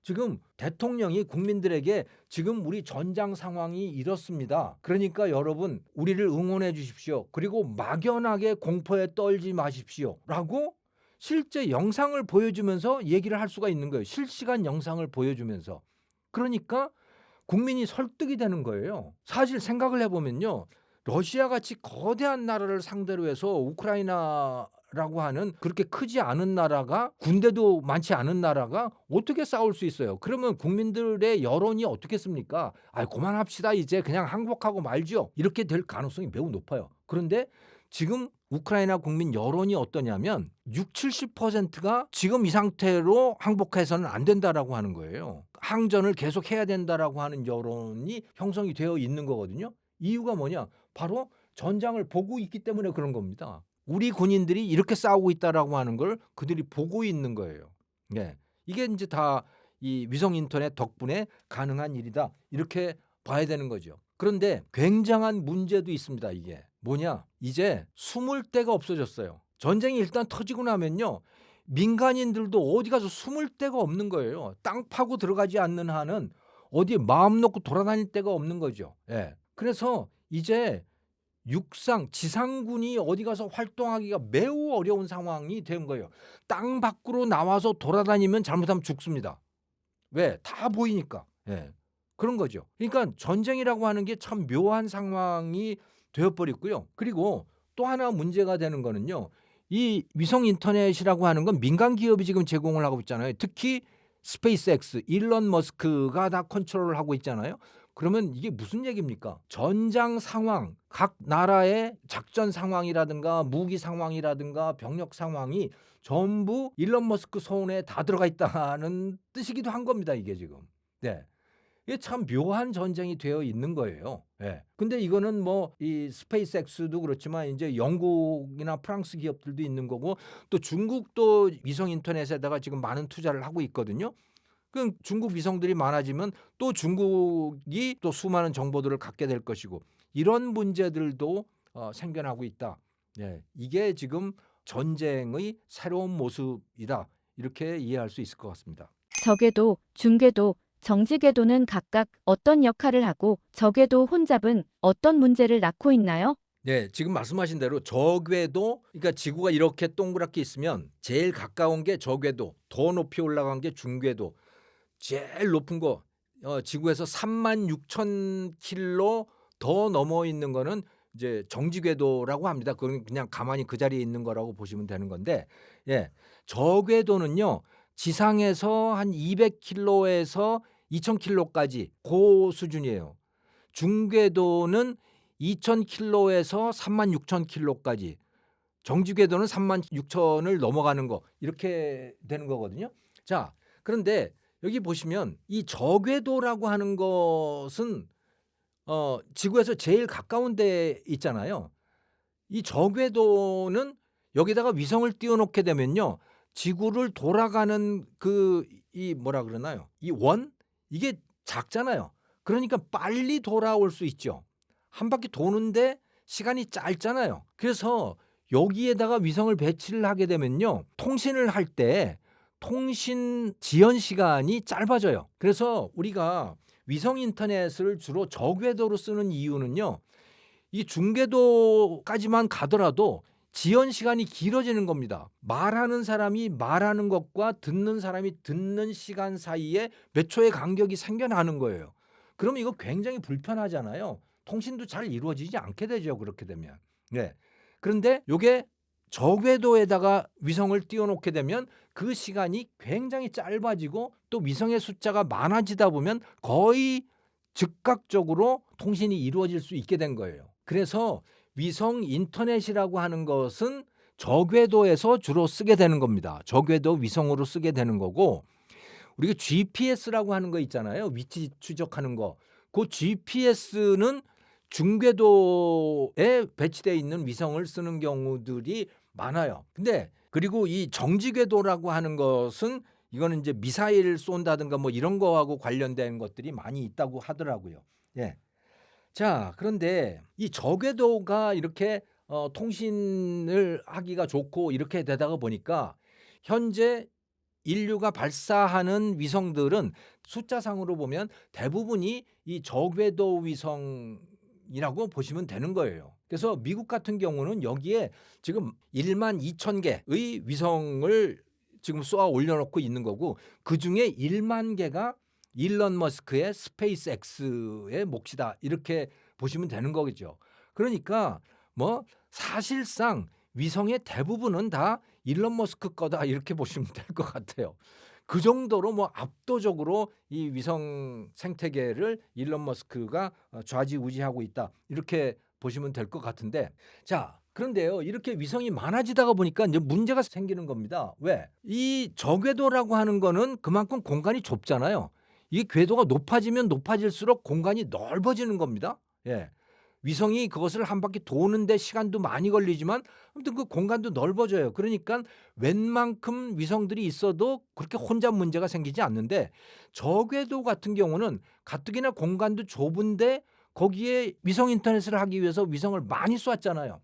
지금 대통령이 국민들에게 지금 우리 전장 상황이 이렇습니다. 그러니까 여러분 우리를 응원해 주십시오. 그리고 막연하게 공포에 떨지 마십시오. 라고 실제 영상을 보여주면서 얘기를 할 수가 있는 거예요. 실시간 영상을 보여주면서. 그러니까 국민이 설득이 되는 거예요. 사실 생각을 해보면요. 러시아 같이 거대한 나라를 상대로 해서 우크라이나라고 하는 그렇게 크지 않은 나라가 군대도 많지 않은 나라가 어떻게 싸울 수 있어요? 그러면 국민들의 여론이 어떻겠습니까? 그만합시다. 이제 그냥 항복하고 말죠. 이렇게 될 가능성이 매우 높아요. 그런데 지금 우크라이나 국민 여론이 어떠냐면 6, 70%가 지금 이 상태로 항복해서는 안 된다라고 하는 거예요. 항전을 계속 해야 된다라고 하는 여론이 형성이 되어 있는 거거든요. 이유가 뭐냐? 바로 전장을 보고 있기 때문에 그런 겁니다. 우리 군인들이 이렇게 싸우고 있다라고 하는 걸 그들이 보고 있는 거예요. 예. 이게 이제 다 이 위성 인터넷 덕분에 가능한 일이다. 이렇게 봐야 되는 거죠. 그런데 굉장한 문제도 있습니다, 이게. 뭐냐? 이제 숨을 데가 없어졌어요. 전쟁이 일단 터지고 나면요. 민간인들도 어디 가서 숨을 데가 없는 거예요. 땅 파고 들어가지 않는 한은 어디에 마음 놓고 돌아다닐 데가 없는 거죠. 예. 그래서 이제 육상, 지상군이 어디 가서 활동하기가 매우 어려운 상황이 된 거예요. 땅 밖으로 나와서 돌아다니면 잘못하면 죽습니다. 왜? 다 보이니까. 예. 그런 거죠. 그러니까 전쟁이라고 하는 게 참 묘한 상황이 되어버렸고요. 그리고 또 하나 문제가 되는 거는요. 이 위성 인터넷이라고 하는 건 민간 기업이 지금 제공을 하고 있잖아요. 특히 스페이스X, 일론 머스크가 다 컨트롤을 하고 있잖아요. 그러면 이게 무슨 얘기입니까? 전장 상황, 각 나라의 작전 상황이라든가 무기 상황이라든가 병력 상황이 전부 일론 머스크 손에 다 들어가 있다는 뜻이기도 한 겁니다. 이게 지금. 네. 이게 참 묘한 전쟁이 되어 있는 거예요. 예. 근데 이거는 뭐 이 스페이스X도 그렇지만 이제 영국이나 프랑스 기업들도 있는 거고 또 중국도 위성 인터넷에다가 지금 많은 투자를 하고 있거든요. 그 중국 위성들이 많아지면 또 중국이 또 수많은 정보들을 갖게 될 것이고 이런 문제들도 생겨나고 있다. 예. 이게 지금 전쟁의 새로운 모습이다. 이렇게 이해할 수 있을 것 같습니다. 적외도, 중궤도, 정지궤도는 각각 어떤 역할을 하고 적외도 혼잡은 어떤 문제를 낳고 있나요? 네, 지금 말씀하신 대로 저궤도, 그러니까 지구가 이렇게 동그랗게 있으면 제일 가까운 게 저궤도, 더 높이 올라간 게 중궤도, 제일 높은 거 지구에서 36,000km 더 넘어 있는 거는 이제 정지궤도라고 합니다. 그건 그냥 가만히 그 자리에 있는 거라고 보시면 되는 건데, 예, 저궤도는요 지상에서 한 200km에서 2,000km까지 그 수준이에요. 중궤도는 2,000km에서 36,000km까지, 정지궤도는 36,000을 넘어가는 거 이렇게 되는 거거든요. 자, 그런데 여기 보시면 이 저궤도라고 하는 것은 지구에서 제일 가까운 데 있잖아요. 이 저궤도는 여기다가 위성을 띄워놓게 되면요, 지구를 돌아가는 이 뭐라 그러나요? 이 원? 이게 작잖아요. 그러니까 빨리 돌아올 수 있죠. 한 바퀴 도는데 시간이 짧잖아요. 그래서 여기에다가 위성을 배치를 하게 되면요, 통신을 할 때 통신 지연 시간이 짧아져요. 그래서 우리가 위성 인터넷을 주로 저궤도로 쓰는 이유는요, 이 중궤도까지만 가더라도 지연 시간이 길어지는 겁니다. 말하는 사람이 말하는 것과 듣는 사람이 듣는 시간 사이에 몇 초의 간격이 생겨나는 거예요. 그러면 이거 굉장히 불편하잖아요. 통신도 잘 이루어지지 않게 되죠, 그렇게 되면. 네. 그런데 이게 저궤도에다가 위성을 띄워놓게 되면 그 시간이 굉장히 짧아지고 또 위성의 숫자가 많아지다 보면 거의 즉각적으로 통신이 이루어질 수 있게 된 거예요. 그래서 위성 인터넷이라고 하는 것은 저궤도에서 주로 쓰게 되는 겁니다. 저궤도 위성으로 쓰게 되는 거고, 우리가 GPS라고 하는 거 있잖아요. 위치 추적하는 거. 그 GPS는 중궤도에 배치되어 있는 위성을 쓰는 경우들이 많아요. 근데 그리고 이 정지궤도라고 하는 것은 이거는 이제 미사일 쏜다든가 뭐 이런 거하고 관련된 것들이 많이 있다고 하더라고요. 예. 자, 그런데 이 저궤도가 이렇게 통신을 하기가 좋고 이렇게 되다가 보니까 현재 인류가 발사하는 위성들은 숫자상으로 보면 대부분이 이 저궤도 위성이라고 보시면 되는 거예요. 그래서 미국 같은 경우는 여기에 지금 12,000개의 위성을 지금 쏘아 올려놓고 있는 거고, 그중에 10,000개가 일론 머스크의 스페이스X의 몫이다, 이렇게 보시면 되는 거겠죠. 그러니까 뭐 사실상 위성의 대부분은 다 일론 머스크 거다, 이렇게 보시면 될 것 같아요. 그 정도로 뭐 압도적으로 이 위성 생태계를 일론 머스크가 좌지우지하고 있다, 이렇게 보시면 될 것 같은데, 자, 그런데요, 이렇게 위성이 많아지다가 보니까 이제 문제가 생기는 겁니다. 왜? 이 저궤도라고 하는 거는 그만큼 공간이 좁잖아요. 이 궤도가 높아지면 높아질수록 공간이 넓어지는 겁니다. 예. 위성이 그것을 한 바퀴 도는데 시간도 많이 걸리지만 아무튼 그 공간도 넓어져요. 그러니까 웬만큼 위성들이 있어도 그렇게 혼잡 문제가 생기지 않는데 저궤도 같은 경우는 가뜩이나 공간도 좁은데 거기에 위성 인터넷을 하기 위해서 위성을 많이 쐈잖아요.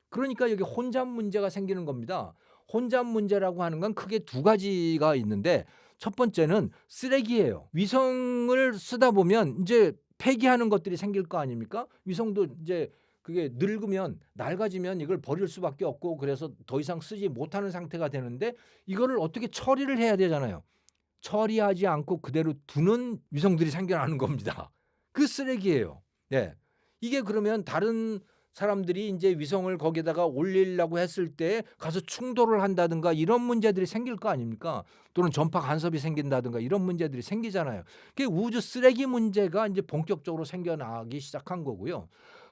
그러니까 여기 혼잡 문제가 생기는 겁니다. 혼잡 문제라고 하는 건 크게 두 가지가 있는데 첫 번째는 쓰레기예요. 위성을 쓰다 보면 이제 폐기하는 것들이 생길 거 아닙니까? 위성도 이제 그게 늙으면 낡아지면 이걸 버릴 수밖에 없고 그래서 더 이상 쓰지 못하는 상태가 되는데 이거를 어떻게 처리를 해야 되잖아요. 처리하지 않고 그대로 두는 위성들이 생겨나는 겁니다. 그 쓰레기예요. 네. 이게 그러면 다른 사람들이 이제 위성을 거기다가 올리려고 했을 때 가서 충돌을 한다든가 이런 문제들이 생길 거 아닙니까? 또는 전파 간섭이 생긴다든가 이런 문제들이 생기잖아요. 그게 우주 쓰레기 문제가 이제 본격적으로 생겨나기 시작한 거고요.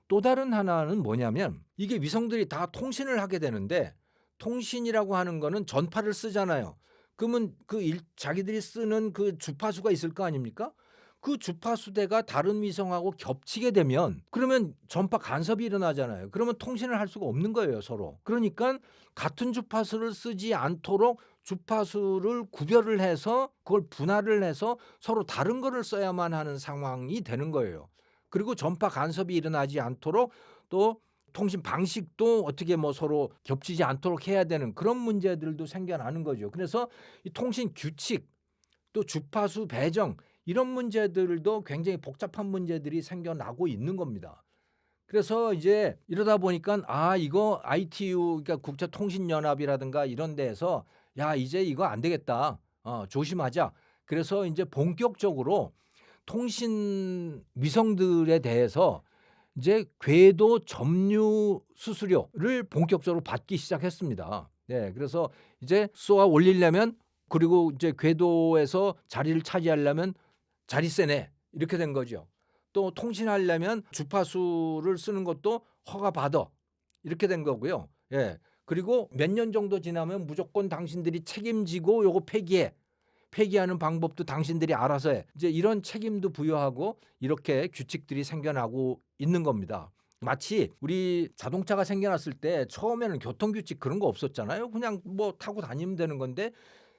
또 다른 하나는 뭐냐면 이게 위성들이 다 통신을 하게 되는데 통신이라고 하는 거는 전파를 쓰잖아요. 그러면 자기들이 쓰는 그 주파수가 있을 거 아닙니까? 그 주파수대가 다른 위성하고 겹치게 되면 그러면 전파 간섭이 일어나잖아요. 그러면 통신을 할 수가 없는 거예요, 서로. 그러니까 같은 주파수를 쓰지 않도록 주파수를 구별을 해서 그걸 분할을 해서 서로 다른 거를 써야만 하는 상황이 되는 거예요. 그리고 전파 간섭이 일어나지 않도록 또 통신 방식도 어떻게 뭐 서로 겹치지 않도록 해야 되는 그런 문제들도 생겨나는 거죠. 그래서 이 통신 규칙 또 주파수 배정 이런 문제들도 굉장히 복잡한 문제들이 생겨나고 있는 겁니다. 그래서 이제 이러다 보니까 이거 ITU 그러니까 국제통신연합이라든가 이런 데에서 야 이제 이거 안 되겠다. 조심하자. 그래서 이제 본격적으로 통신 위성들에 대해서 이제 궤도 점유 수수료를 본격적으로 받기 시작했습니다. 네, 그래서 이제 쏘아 올리려면 그리고 이제 궤도에서 자리를 차지하려면 자리세네 이렇게 된 거죠. 또 통신하려면 주파수를 쓰는 것도 허가받아 이렇게 된 거고요. 예. 그리고 몇 년 정도 지나면 무조건 당신들이 책임지고 요거 폐기해. 폐기하는 방법도 당신들이 알아서 해. 이제 이런 책임도 부여하고 이렇게 규칙들이 생겨나고 있는 겁니다. 마치 우리 자동차가 생겨났을 때 처음에는 교통규칙 그런 거 없었잖아요. 그냥 뭐 타고 다니면 되는 건데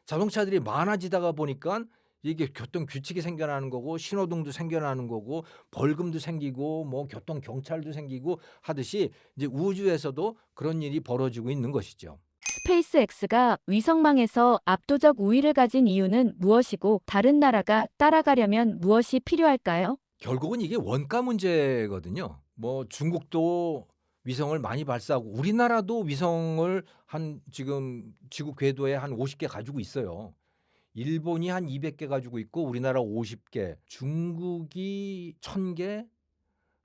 자동차들이 많아지다가 보니까 이게 교통 규칙이 생겨나는 거고 신호등도 생겨나는 거고 벌금도 생기고 뭐 교통 경찰도 생기고 하듯이 이제 우주에서도 그런 일이 벌어지고 있는 것이죠. 스페이스X가 위성망에서 압도적 우위를 가진 이유는 무엇이고 다른 나라가 따라가려면 무엇이 필요할까요? 결국은 이게 원가 문제거든요. 뭐 중국도 위성을 많이 발사하고 우리나라도 위성을 한 지금 지구 궤도에 한 50개 가지고 있어요. 일본이 한 200개 가지고 있고 우리나라 50개, 중국이 1000개,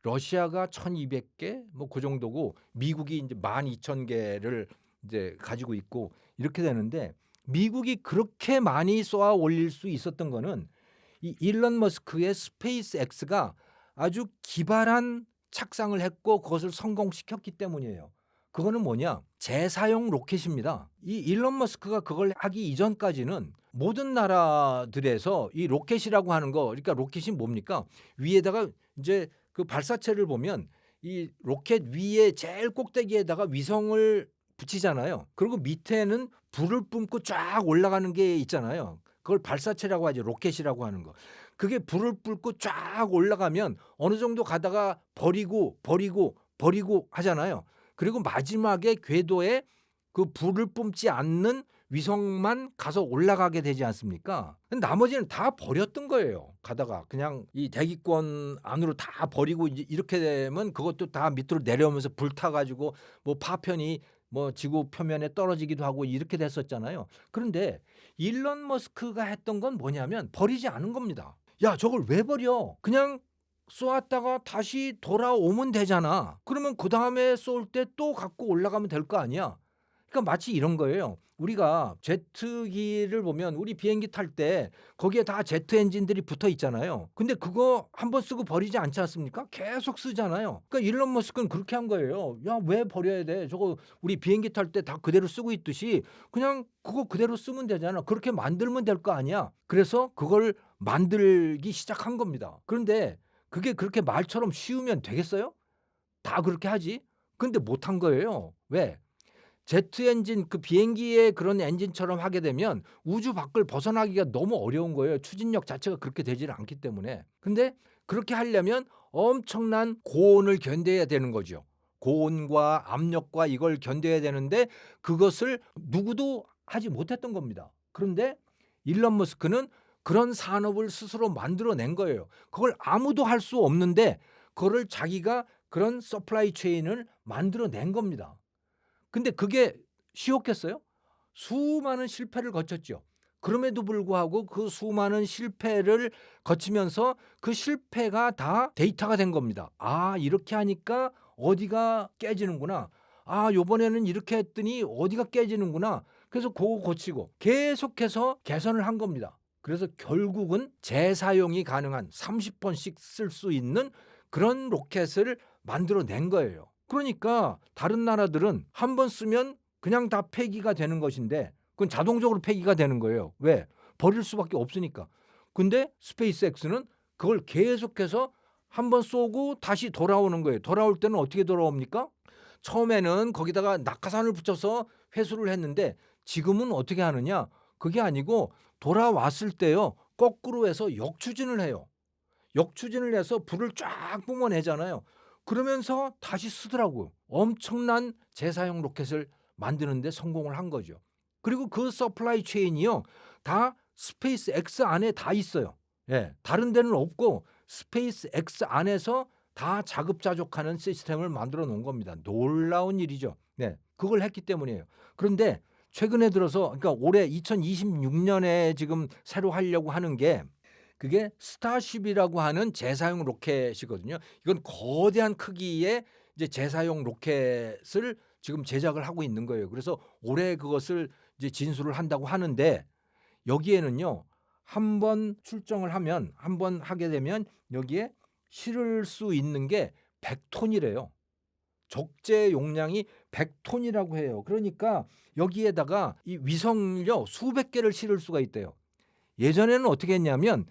러시아가 1200개 뭐 그 정도고 미국이 이제 12,000개를 이제 가지고 있고 이렇게 되는데 미국이 그렇게 많이 쏘아 올릴 수 있었던 거는 이 일론 머스크의 스페이스 X가 아주 기발한 착상을 했고 그것을 성공시켰기 때문이에요. 그거는 뭐냐? 재사용 로켓입니다. 이 일론 머스크가 그걸 하기 이전까지는 모든 나라들에서 이 로켓이라고 하는 거, 그러니까 로켓이 뭡니까? 위에다가 이제 그 발사체를 보면 이 로켓 위에 제일 꼭대기에다가 위성을 붙이잖아요. 그리고 밑에는 불을 뿜고 쫙 올라가는 게 있잖아요. 그걸 발사체라고 하죠. 로켓이라고 하는 거. 그게 불을 뿜고 쫙 올라가면 어느 정도 가다가 버리고 하잖아요. 그리고 마지막에 궤도에 그 불을 뿜지 않는 위성만 가서 올라가게 되지 않습니까? 나머지는 다 버렸던 거예요. 가다가 그냥 이 대기권 안으로 다 버리고 이제 이렇게 되면 그것도 다 밑으로 내려오면서 불타가지고 뭐 파편이 뭐 지구 표면에 떨어지기도 하고 이렇게 됐었잖아요. 그런데 일론 머스크가 했던 건 뭐냐면 버리지 않은 겁니다. 야, 저걸 왜 버려? 그냥 쏘았다가 다시 돌아오면 되잖아. 그러면 그 다음에 쏠 때 또 갖고 올라가면 될 거 아니야. 그러니까 마치 이런 거예요. 우리가 제트기를 보면 우리 비행기 탈 때 거기에 다 제트 엔진들이 붙어 있잖아요. 근데 그거 한번 쓰고 버리지 않지 않습니까? 계속 쓰잖아요. 그러니까 일론 머스크는 그렇게 한 거예요. 야, 왜 버려야 돼? 저거 우리 비행기 탈 때 다 그대로 쓰고 있듯이 그냥 그거 그대로 쓰면 되잖아. 그렇게 만들면 될 거 아니야. 그래서 그걸 만들기 시작한 겁니다. 그런데 그게 그렇게 말처럼 쉬우면 되겠어요? 다 그렇게 하지. 근데 못한 거예요. 왜? 제트 엔진 그 비행기의 그런 엔진처럼 하게 되면 우주 밖을 벗어나기가 너무 어려운 거예요. 추진력 자체가 그렇게 되지를 않기 때문에. 근데 그렇게 하려면 엄청난 고온을 견뎌야 되는 거죠. 고온과 압력과 이걸 견뎌야 되는데 그것을 누구도 하지 못했던 겁니다. 그런데 일론 머스크는 그런 산업을 스스로 만들어낸 거예요. 그걸 아무도 할 수 없는데 그거를 자기가 그런 서플라이 체인을 만들어낸 겁니다. 근데 그게 쉬웠겠어요? 수많은 실패를 거쳤죠. 그럼에도 불구하고 그 수많은 실패를 거치면서 그 실패가 다 데이터가 된 겁니다. 아, 이렇게 하니까 어디가 깨지는구나. 아, 요번에는 이렇게 했더니 어디가 깨지는구나. 그래서 그거 고치고 계속해서 개선을 한 겁니다. 그래서 결국은 재사용이 가능한 30번씩 쓸 수 있는 그런 로켓을 만들어낸 거예요. 그러니까 다른 나라들은 한 번 쓰면 그냥 다 폐기가 되는 것인데 그건 자동적으로 폐기가 되는 거예요. 왜? 버릴 수밖에 없으니까. 근데 스페이스X는 그걸 계속해서 한 번 쏘고 다시 돌아오는 거예요. 돌아올 때는 어떻게 돌아옵니까? 처음에는 거기다가 낙하산을 붙여서 회수를 했는데 지금은 어떻게 하느냐? 그게 아니고 돌아왔을 때요. 거꾸로 해서 역추진을 해요. 역추진을 해서 불을 쫙 뿜어내잖아요. 그러면서 다시 쓰더라고요. 엄청난 재사용 로켓을 만드는 데 성공을 한 거죠. 그리고 그 서플라이 체인이요. 다 스페이스 X 안에 다 있어요. 예, 다른 데는 없고 스페이스 X 안에서 다 자급자족하는 시스템을 만들어 놓은 겁니다. 놀라운 일이죠. 네, 그걸 했기 때문이에요. 그런데 최근에 들어서 그러니까 올해 2026년에 지금 새로 하려고 하는 게 그게 스타쉽이라고 하는 재사용 로켓이거든요. 이건 거대한 크기의 이제 재사용 로켓을 지금 제작을 하고 있는 거예요. 그래서 올해 그것을 이제 진수를 한다고 하는데 여기에는요. 한 번 출정을 하면 한 번 하게 되면 여기에 실을 수 있는 게 100톤이래요. 적재 용량이 100톤이라고 해요. 그러니까 여기에다가 이 위성을요. 수백 개를 실을 수가 있대요. 예전에는 어떻게 했냐면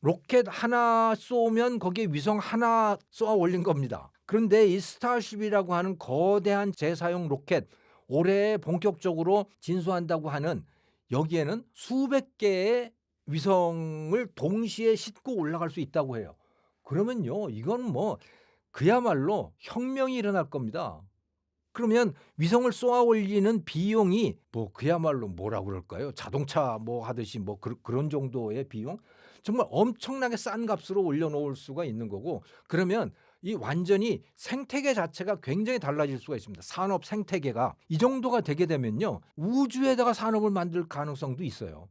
로켓 하나 쏘면 거기에 위성 하나 쏘아 올린 겁니다. 그런데 이 스타쉽이라고 하는 거대한 재사용 로켓 올해 본격적으로 진수한다고 하는 여기에는 수백 개의 위성을 동시에 싣고 올라갈 수 있다고 해요. 그러면요, 이건 뭐 그야말로 혁명이 일어날 겁니다. 그러면 위성을 쏘아 올리는 비용이 뭐 그야말로 뭐라 그럴까요? 자동차 뭐 하듯이 뭐 그런 정도의 비용? 정말 엄청나게 싼 값으로 올려놓을 수가 있는 거고 그러면 이 완전히 생태계 자체가 굉장히 달라질 수가 있습니다. 산업 생태계가 이 정도가 되게 되면요. 우주에다가 산업을 만들 가능성도 있어요.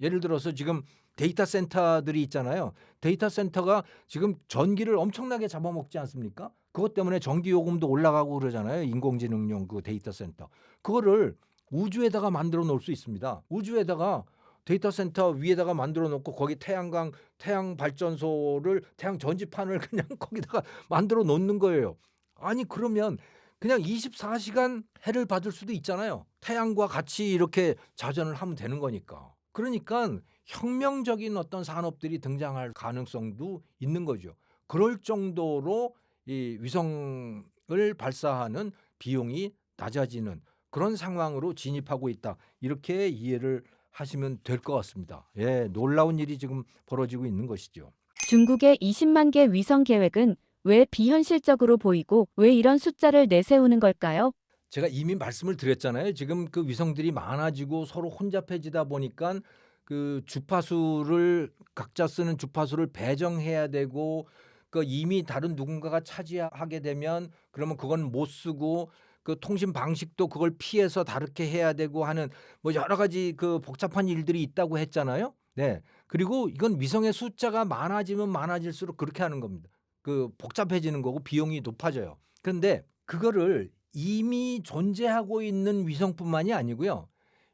예를 들어서 지금 데이터 센터들이 있잖아요. 데이터 센터가 지금 전기를 엄청나게 잡아먹지 않습니까? 그것 때문에 전기 요금도 올라가고 그러잖아요. 인공지능용 그 데이터 센터. 그거를 우주에다가 만들어 놓을 수 있습니다. 우주에다가 데이터 센터 위에다가 만들어 놓고 거기 태양 발전소를 태양 전지판을 그냥 거기다가 만들어 놓는 거예요. 아니 그러면 그냥 24시간 해를 받을 수도 있잖아요. 태양과 같이 이렇게 자전을 하면 되는 거니까. 그러니까 혁명적인 어떤 산업들이 등장할 가능성도 있는 거죠. 그럴 정도로 이 위성을 발사하는 비용이 낮아지는 그런 상황으로 진입하고 있다. 이렇게 이해를 하시면 될 것 같습니다. 예, 놀라운 일이 지금 벌어지고 있는 것이죠. 중국의 20만 개 위성 계획은 왜 비현실적으로 보이고 왜 이런 숫자를 내세우는 걸까요? 제가 이미 말씀을 드렸잖아요. 지금 그 위성들이 많아지고 서로 혼잡해지다 보니까 그 주파수를 각자 쓰는 주파수를 배정해야 되고 그 이미 다른 누군가가 차지하게 되면 그러면 그건 못 쓰고 그 통신 방식도 그걸 피해서 다르게 해야 되고 하는 뭐 여러 가지 그 복잡한 일들이 있다고 했잖아요. 네. 그리고 이건 위성의 숫자가 많아지면 많아질수록 그렇게 하는 겁니다. 그 복잡해지는 거고 비용이 높아져요. 그런데 그거를 이미 존재하고 있는 위성뿐만이 아니고요.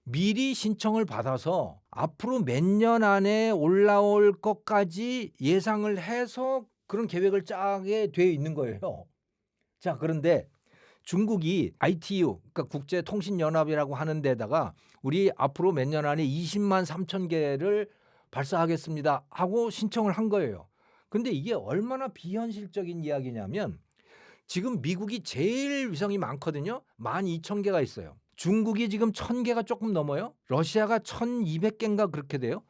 미리 신청을 받아서 앞으로 몇 년 안에 올라올 것까지 예상을 해서 그런 계획을 짜게 돼 있는 거예요. 자, 그런데 중국이 ITU, 그러니까 국제통신연합이라고 하는 데다가 우리 앞으로 몇 년 안에 20만 3천 개를 발사하겠습니다 하고 신청을 한 거예요. 근데 이게 얼마나 비현실적인 이야기냐면 지금 미국이 제일 위성이 많거든요. 12,000개가 있어요. 중국이 지금 1,000개가 조금 넘어요. 러시아가 1,200개인가 그렇게 돼요.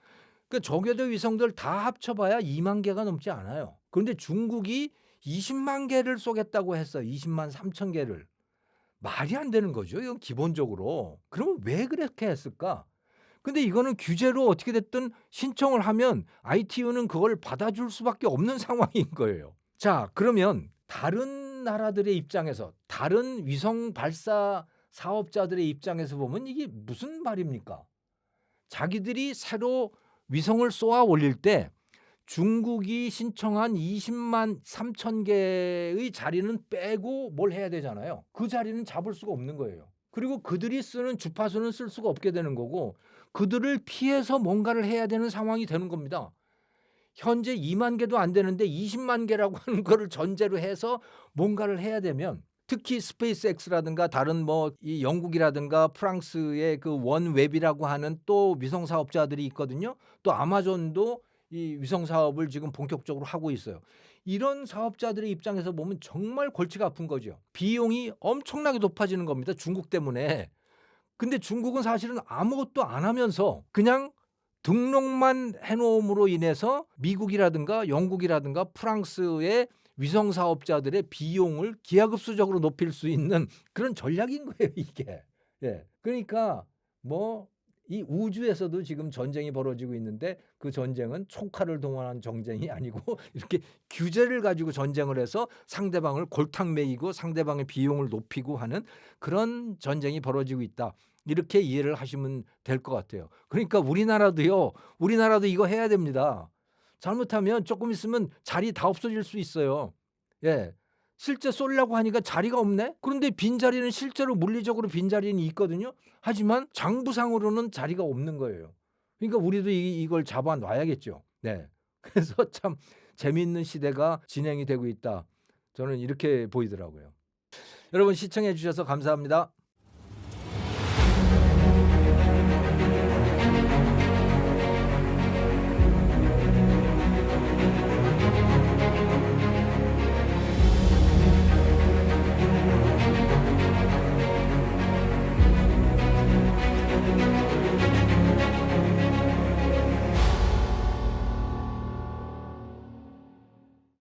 그 저궤도 위성들 다 합쳐봐야 2만 개가 넘지 않아요. 그런데 중국이 20만 개를 쏘겠다고 했어요. 20만 3천 개를. 말이 안 되는 거죠. 이건 기본적으로. 그러면 왜 그렇게 했을까? 근데 이거는 규제로 어떻게 됐든 신청을 하면 ITU는 그걸 받아줄 수밖에 없는 상황인 거예요. 자, 그러면 다른 나라들의 입장에서, 다른 위성 발사 사업자들의 입장에서 보면 이게 무슨 말입니까? 자기들이 새로 위성을 쏘아 올릴 때 중국이 신청한 20만 3천 개의 자리는 빼고 뭘 해야 되잖아요. 그 자리는 잡을 수가 없는 거예요. 그리고 그들이 쓰는 주파수는 쓸 수가 없게 되는 거고, 그들을 피해서 뭔가를 해야 되는 상황이 되는 겁니다. 현재 2만 개도 안 되는데 20만 개라고 하는 거를 전제로 해서 뭔가를 해야 되면, 특히 스페이스X라든가 다른 뭐 이 영국이라든가 프랑스의 그 원웹이라고 하는 또 위성 사업자들이 있거든요. 또 아마존도 이 위성 사업을 지금 본격적으로 하고 있어요. 이런 사업자들의 입장에서 보면 정말 골치가 아픈 거죠. 비용이 엄청나게 높아지는 겁니다. 중국 때문에. 근데 중국은 사실은 아무것도 안 하면서 그냥 등록만 해놓음으로 인해서 미국이라든가 영국이라든가 프랑스의 위성 사업자들의 비용을 기하급수적으로 높일 수 있는 그런 전략인 거예요, 이게. 예. 그러니까 뭐 이 우주에서도 지금 전쟁이 벌어지고 있는데 그 전쟁은 총칼을 동원한 전쟁이 아니고 이렇게 규제를 가지고 전쟁을 해서 상대방을 골탕 먹이고 상대방의 비용을 높이고 하는 그런 전쟁이 벌어지고 있다. 이렇게 이해를 하시면 될 것 같아요. 그러니까 우리나라도 이거 해야 됩니다. 잘못하면 조금 있으면 자리 다 없어질 수 있어요. 예. 실제 쏠려고 하니까 자리가 없네? 그런데 빈자리는 실제로 물리적으로 빈자리는 있거든요. 하지만 장부상으로는 자리가 없는 거예요. 그러니까 우리도 이걸 잡아 놔야겠죠. 네. 그래서 참 재미있는 시대가 진행이 되고 있다. 저는 이렇게 보이더라고요. 여러분 시청해 주셔서 감사합니다.